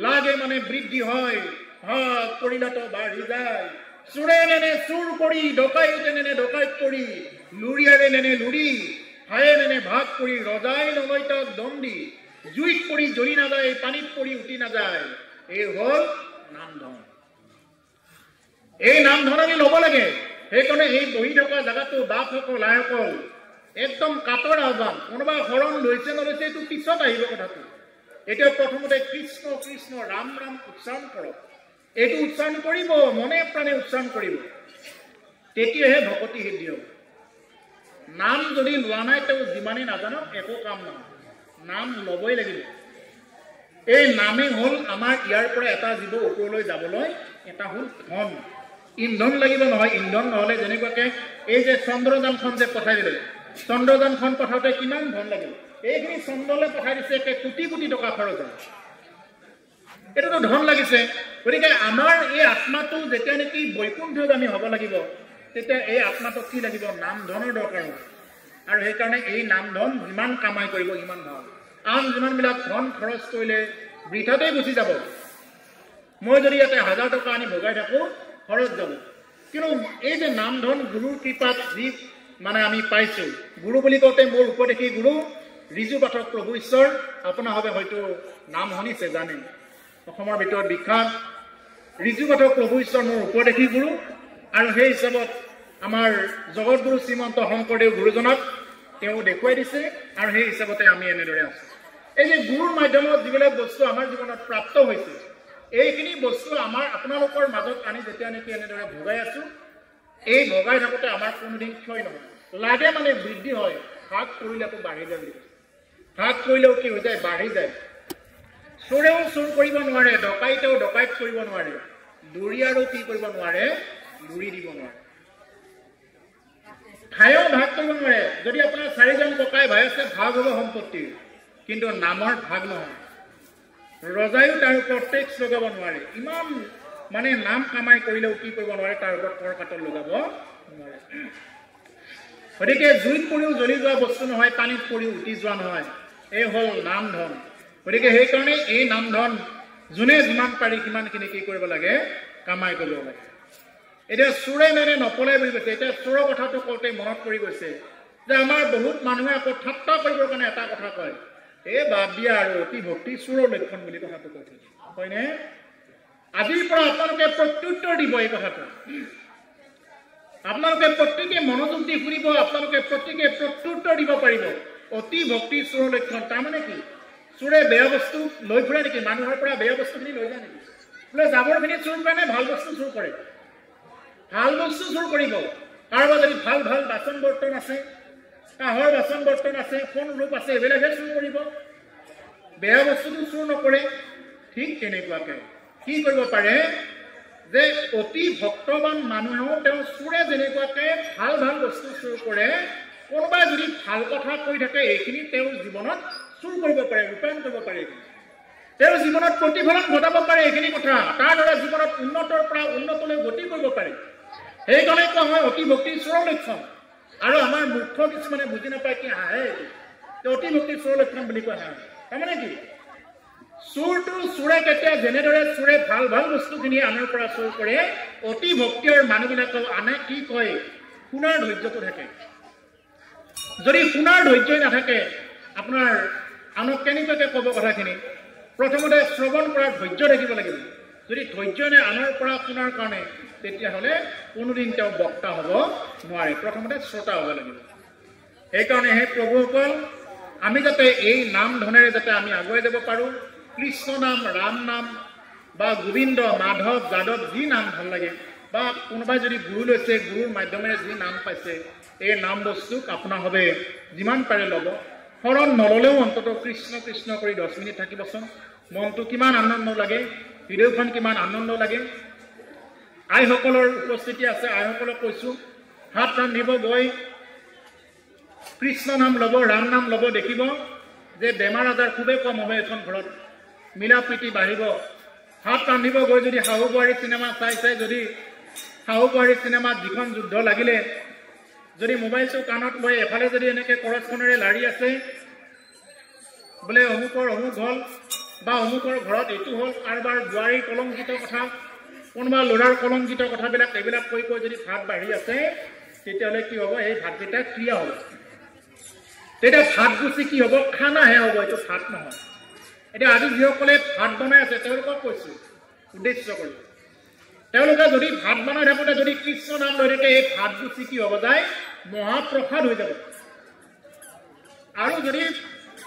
লাগে মানে বৃদ্ধি হয় ভাগ কৰিলেতো বাঢ়ি যায় চোৰে নেনে চুৰ কৰি ডকাইতে নেনে ডকাইত কৰি লুৰিয়াৰে নেনে লুৰি হায়ে নেনে ভাগ কৰি ৰজাই নলয় তাক দণ্ডি জুইত পৰি জ্বলি নাযায় পানীত পৰি উঠি নাযায় এই হ'ল নাম ধন এই নাম ধন আমি ল'ব লাগে সেইকাৰণে এই বহি থকা জেগাটো বাপসকল আইসকল একদম কাটৰ আহ্বান কোনোবা শৰণ লৈছে নলৈছে এইটো পিছত আহিব কথাটো এতিয়া প্ৰথমতে কৃষ্ণ কৃষ্ণ ৰাম ৰাম উচ্চাৰণ কৰক এইটো উচ্চাৰণ কৰিব মনে প্ৰাণে উচ্চাৰণ কৰিব তেতিয়াহে ভকতি সিদ্ধি হ'ব নাম যদি লোৱা নাই তেওঁ যিমানেই নাজানক একো কাম নহয় নাম ল'বই লাগিব এই নামেই হ'ল আমাৰ ইয়াৰ পৰা এটা জীৱ ওপৰলৈ যাবলৈ এটা হ'ল ধন ইন্ধন লাগিব নহয় ইন্ধন নহ'লে যেনেকুৱাকে এই যে চন্দ্ৰযানখন যে পঠাই দিলে চন্দ্ৰযানখন পঠাওঁতে কিমান ধন লাগিব এইখিনি চন্দ্ৰলৈ পঠাই দিছে একে কোটি কোটি টকা খৰচ হয় এইটোতো ধন লাগিছে গতিকে আমাৰ এই আত্মাটো যেতিয়া নেকি বৈকুণ্ঠগামী হ'ব লাগিব তেতিয়া এই আত্মাটো কি লাগিব নাম ধনৰ দৰকাৰ হ'ব আৰু সেইকাৰণে এই নাম ধন যিমান কামাই কৰিব সিমান ভাল আন যিমানবিলাক ধন খৰচ কৰিলে বৃথাতেই গুচি যাব মই যদি ইয়াতে 1000 টকা আনি ভগাই থাকোঁ খৰচ যাব কিন্তু এই যে নাম ধন গুৰুৰ কৃপাত যি মানে আমি পাইছোঁ গুৰু বুলি কওঁতে মোৰ উপদেশী গুৰু ৰিজু পাঠক প্ৰভু ঈশ্বৰ আপোনাৰভাৱে হয়তো নাম শুনিছে জানে অসমৰ ভিতৰত বিখ্যাত ৰিজু পাঠক প্ৰভু ঈশ্বৰ মোৰ উপদেশী গুৰু আৰু সেই হিচাপত আমাৰ জগতগুৰু শ্ৰীমন্ত শংকৰদেৱ গুৰুজনক তেওঁ দেখুৱাই দিছে আৰু সেই হিচাপতে আমি এনেদৰে আছোঁ এই যে গুৰুৰ মাধ্যমত যিবিলাক বস্তু আমাৰ জীৱনত প্ৰাপ্ত হৈছে এইখিনি বস্তু আমাৰ আপোনালোকৰ মাজত আনি যেতিয়া নেকি এনেদৰে ভগাই আছোঁ এই ভগাই থাকোঁতে আমাৰ কোনোদিন ক্ষয় নহয় লাগে মানে বৃদ্ধি হয় ভাগ কৰিলেতো বাঢ়ি যায় ভাগ কৰিলেও কি হৈ যায় বাঢ়ি যায় চোৰেও চোৰ কৰিব নোৱাৰে ডকাইতেও ডকাইত কৰিব নোৱাৰে দুৰীয়াৰো কি কৰিব নোৱাৰে লুৰি দিব নোৱাৰে ঠাইও ভাগ কৰিব নোৱাৰে যদি আপোনাৰ 4জন ককাই ভাই আছে ভাগ হ'ব সম্পত্তিৰ কিন্তু নামৰ ভাগ নহয় ৰজাইও তাৰ ওপৰত টেক্স লগাব নোৱাৰে ইমান মানে নাম কামাই কৰিলেও কি কৰিব নোৱাৰে তাৰ ওপৰত কৰ কাটৰ লগাব নোৱাৰে গতিকে জুইত পৰিও জ্বলি যোৱা বস্তু নহয় পানীত পৰিও উটি যোৱা নহয় এই হ'ল নাম ধন গতিকে সেইকাৰণে এই নাম ধন যোনে যিমান পাৰি সিমানখিনি কি কৰিব লাগে কামাই কৰিব লাগে এতিয়া চোৰে নেনে নপলাই বুলি কৈছে এতিয়া চোৰৰ কথাটো কওঁতে মনত পৰি গৈছে যে আমাৰ বহুত মানুহে আকৌ ঠাট্টা কৰিবৰ কাৰণে এটা কথা কয় এই বাদ দিয়া আৰু অতি ভক্তি চোৰৰ লক্ষণ বুলি কথাটো কৈ থাকে হয়নে আজিৰ পৰা আপোনালোকে প্ৰত্যুত্তৰ দিব এই কথাটো আপোনালোকে প্ৰত্যেকে মনোযোগ দি শুনিব আপোনালোকে প্ৰত্যেকে প্ৰত্যুত্তৰ দিব পাৰিব অতি ভক্তি চোৰৰ লক্ষণ তাৰমানে কি চোৰে বেয়া বস্তু লৈ ফুৰে নেকি মানুহৰ পৰা বেয়া বস্তুখিনি লৈ যায় নেকি বোলে জাবৰখিনি চোৰ কৰে নে ভাল বস্তু চোৰ কৰে ভাল বস্তু চোৰ কৰিব কাৰোবাৰ যদি ভাল ভাল বাচন বৰ্তন আছে কাঁহৰ বাচন বৰ্তন আছে সোণ ৰূপ আছে এইবিলাকহে চুৰ কৰিব বেয়া বস্তুটো চুৰ নকৰে ঠিক তেনেকুৱাকে কি কৰিব পাৰে যে অতি ভক্তবান মানুহেও তেওঁ চোৰে যেনেকুৱাকে ভাল ভাল বস্তু চুৰ কৰে কোনোবাই যদি ভাল কথা কৈ থাকে এইখিনি তেওঁৰ জীৱনত চুৰ কৰিব পাৰে ৰূপায়ণ কৰিব পাৰে তেওঁৰ জীৱনত প্ৰতিফলন ঘটাব পাৰে এইখিনি কথা তাৰ দ্বাৰা জীৱনত উন্নতৰ পৰা উন্নতলৈ গতি কৰিব পাৰে সেইকাৰণে কোৱা হয় অতি ভক্তি চোৰৰ লক্ষণ আৰু আমাৰ মূৰ্খ কিছুমানে বুজি নাপায় কি হাঁহে এইটো অতি ভক্তি চোৰৰ লক্ষণ বুলি কোৱা হয় তাৰমানে কি চোৰটো চোৰে কেতিয়া যেনেদৰে চোৰে ভাল ভাল বস্তুখিনি আনৰ পৰা চোৰ কৰে অতি ভক্তিৰ মানুহবিলাকক আনে কি কয় শুনাৰ ধৈৰ্যটো থাকে যদি শুনাৰ ধৈৰ্যই নাথাকে আপোনাৰ আনক কেনেকুৱাকৈ ক'ব কথাখিনি প্ৰথমতে শ্ৰৱণ কৰাৰ ধৈৰ্য থাকিব লাগিব যদি ধৈৰ্য নাই আনৰ পৰা শুনাৰ কাৰণে তেতিয়াহ'লে কোনোদিন তেওঁ বক্তা হ'ব নোৱাৰে প্ৰথমতে শ্ৰোতা হ'ব লাগিব সেইকাৰণে হে প্ৰভুসকল আমি যাতে এই নাম ধনেৰে যাতে আমি আগুৱাই যাব পাৰোঁ কৃষ্ণ নাম ৰাম নাম বা গোবিন্দ মাধৱ যাদৱ যি নাম ভাল লাগে বা কোনোবাই যদি গুৰু লৈছে গুৰুৰ মাধ্যমেৰে যি নাম পাইছে এই নাম বস্তুক আপোনাভাৱে যিমান পাৰে ল'ব শৰণ নল'লেও অন্ততঃ কৃষ্ণ কৃষ্ণ কৰি 10 মিনিট থাকিবচোন মনটো কিমান আনন্দ লাগে হৃদয়খন কিমান আনন্দ লাগে আইসকলৰ উপস্থিতি আছে আইসকলক কৈছোঁ হাত ৰান্ধিব গৈ কৃষ্ণ নাম ল'ব ৰাম নাম ল'ব দেখিব যে বেমাৰ আজাৰ খুবেই কম হ'ব এখন ঘৰত মিলা প্ৰীতি বাঢ়িব হাত ৰান্ধিব গৈ যদি শাহু বোৱাৰী চিনেমা চাই যদি শাহু বোৱাৰী চিনেমাত যিখন যুদ্ধ লাগিলে যদি মোবাইলটো কাণত লৈ এফালে যদি এনেকৈ কৰচখনেৰে লাৰি আছে বোলে অমুকৰ অমুক হ'ল বা অমুকৰ ঘৰত এইটো হ'ল কাৰোবাৰ বোৱাৰীৰ কলংকিত কথা কোনোবা ল'ৰাৰ কলংকিত কথাবিলাক এইবিলাক কৈ যদি ভাত বাঢ়ি আছে তেতিয়াহ'লে কি হ'ব এই ভাতকেইটা ক্ৰিয়া হ'ব তেতিয়া ভাত গুচি কি হ'ব খানাহে হ'ব এইটো ভাত নহয় এতিয়া আজি যিসকলে ভাত বনাই আছে তেওঁলোকক কৈছোঁ উদ্দেশ্য কৰি তেওঁলোকে যদি ভাত বনাই থাকোঁতে যদি কৃষ্ণ নাম লৈ থাকে এই ভাত গুচি কি হ'ব যায় মহাপ্ৰসাদ হৈ যাব আৰু যদি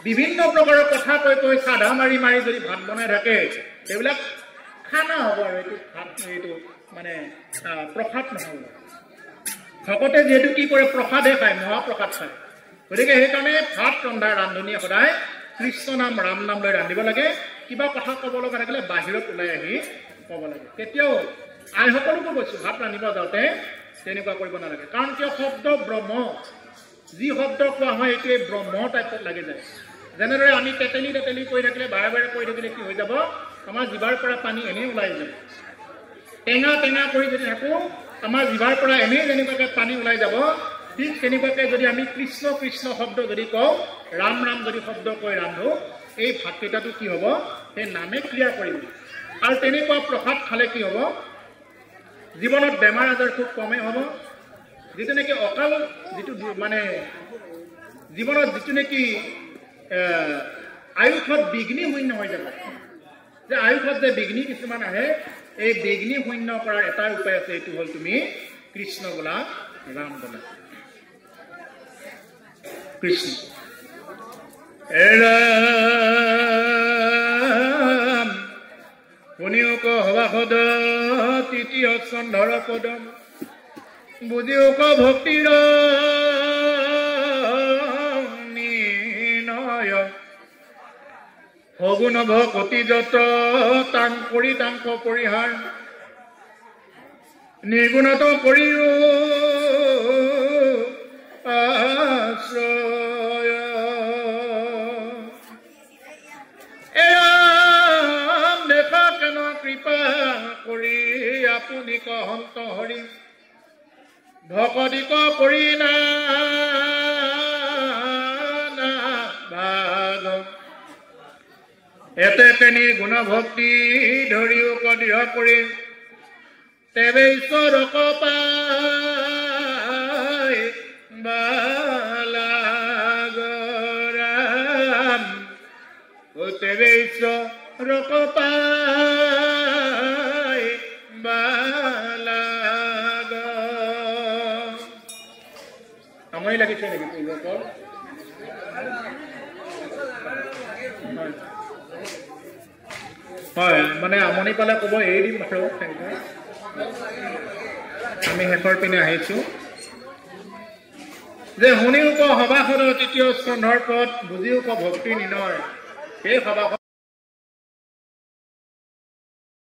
বিভিন্ন প্ৰকাৰৰ কথা কৈ চাধা মাৰি যদি ভাত বনাই থাকে সেইবিলাক খানা হ'ব আৰু এইটো ভাত এইটো মানে প্ৰসাদ নহ'ব ভকতে যিহেতু কি কৰে প্ৰসাদে খায় মহাপ্ৰসাদ খায় গতিকে সেইকাৰণে ভাত ৰন্ধাৰ ৰান্ধনীয়ে সদায় কৃষ্ণ নাম ৰাম নাম লৈ ৰান্ধিব লাগে কিবা কথা ক'ব লগা থাকিলে বাহিৰত ওলাই আহি ক'ব লাগে কেতিয়াও আইসকলকো কৈছোঁ ভাত ৰান্ধিব যাওঁতে তেনেকুৱা কৰিব নালাগে কাৰণ কিয় শব্দ ব্ৰহ্ম যি শব্দ কোৱা হয় এইটোৱে ব্ৰহ্ম টাইপত লাগি যায় যেনেদৰে আমি তেতেলি কৈ থাকিলে বাৰে বাৰে কৈ থাকিলে কি হৈ যাব আমাৰ জিভাৰ পৰা পানী এনেই ওলাই যায় টেঙা কৰি যদি থাকোঁ আমাৰ জিভাৰ পৰা এনেই যেনেকুৱাকৈ পানী ওলাই যাব ঠিক তেনেকুৱাকৈ যদি আমি কৃষ্ণ কৃষ্ণ শব্দ যদি কওঁ ৰাম ৰাম যদি শব্দ কৈ ৰান্ধো এই ভাতকেইটাটো কি হ'ব সেই নামে ক্ৰিয়া কৰিব আৰু তেনেকুৱা প্ৰসাদ খালে কি হ'ব জীৱনত বেমাৰ আজাৰ খুব কমেই হ'ব যিটো নেকি অকাল যিটো মানে জীৱনত যিটো নেকি আয়ুষত বিঘ্নি শূন্য হৈ যাব যে আয়ুষত যে বিঘ্নি কিছুমান আহে এই বিঘ্নি শূন্য কৰাৰ এটাই উপায় আছে এইটো হ'ল তুমি কৃষ্ণ বোলা ৰাম বোলা কৃষ্ণ এৰাম শুনিও ক সভাসদ তৃতীয় চন্ধৰ পদম বুজিও ক ভক্তিৰ নিৰ্ণয় সগুণ ভকতি যত তাংক পৰিহাৰ নিৰ্গুণত কৰিও আশ্ৰয় এৰাম দেখা কেন কৃপা কৰি আপুনি কহন্ত হৰি ভকতিক কৰি না ভাগ এতে তেনি গুণ ভক্তি ধৰিও কদৃঢ় কৰি তেবে ঈশ্বৰক পাই বালাগৰাম তেবে ঈশ্বৰক পাই বালাগ আমনি লাগিছে নেকি পূৰ্বকৰ হয় মানে আমনি পালে ক'ব এৰি দিম আৰু আমি শেষৰ পিনে আহিছোঁ যে শুনিও ক সভাসদ তৃতীয় স্কন্ধৰ পদ বুজিও ক ভক্তি নিৰ্ণয় সেই সভাসদ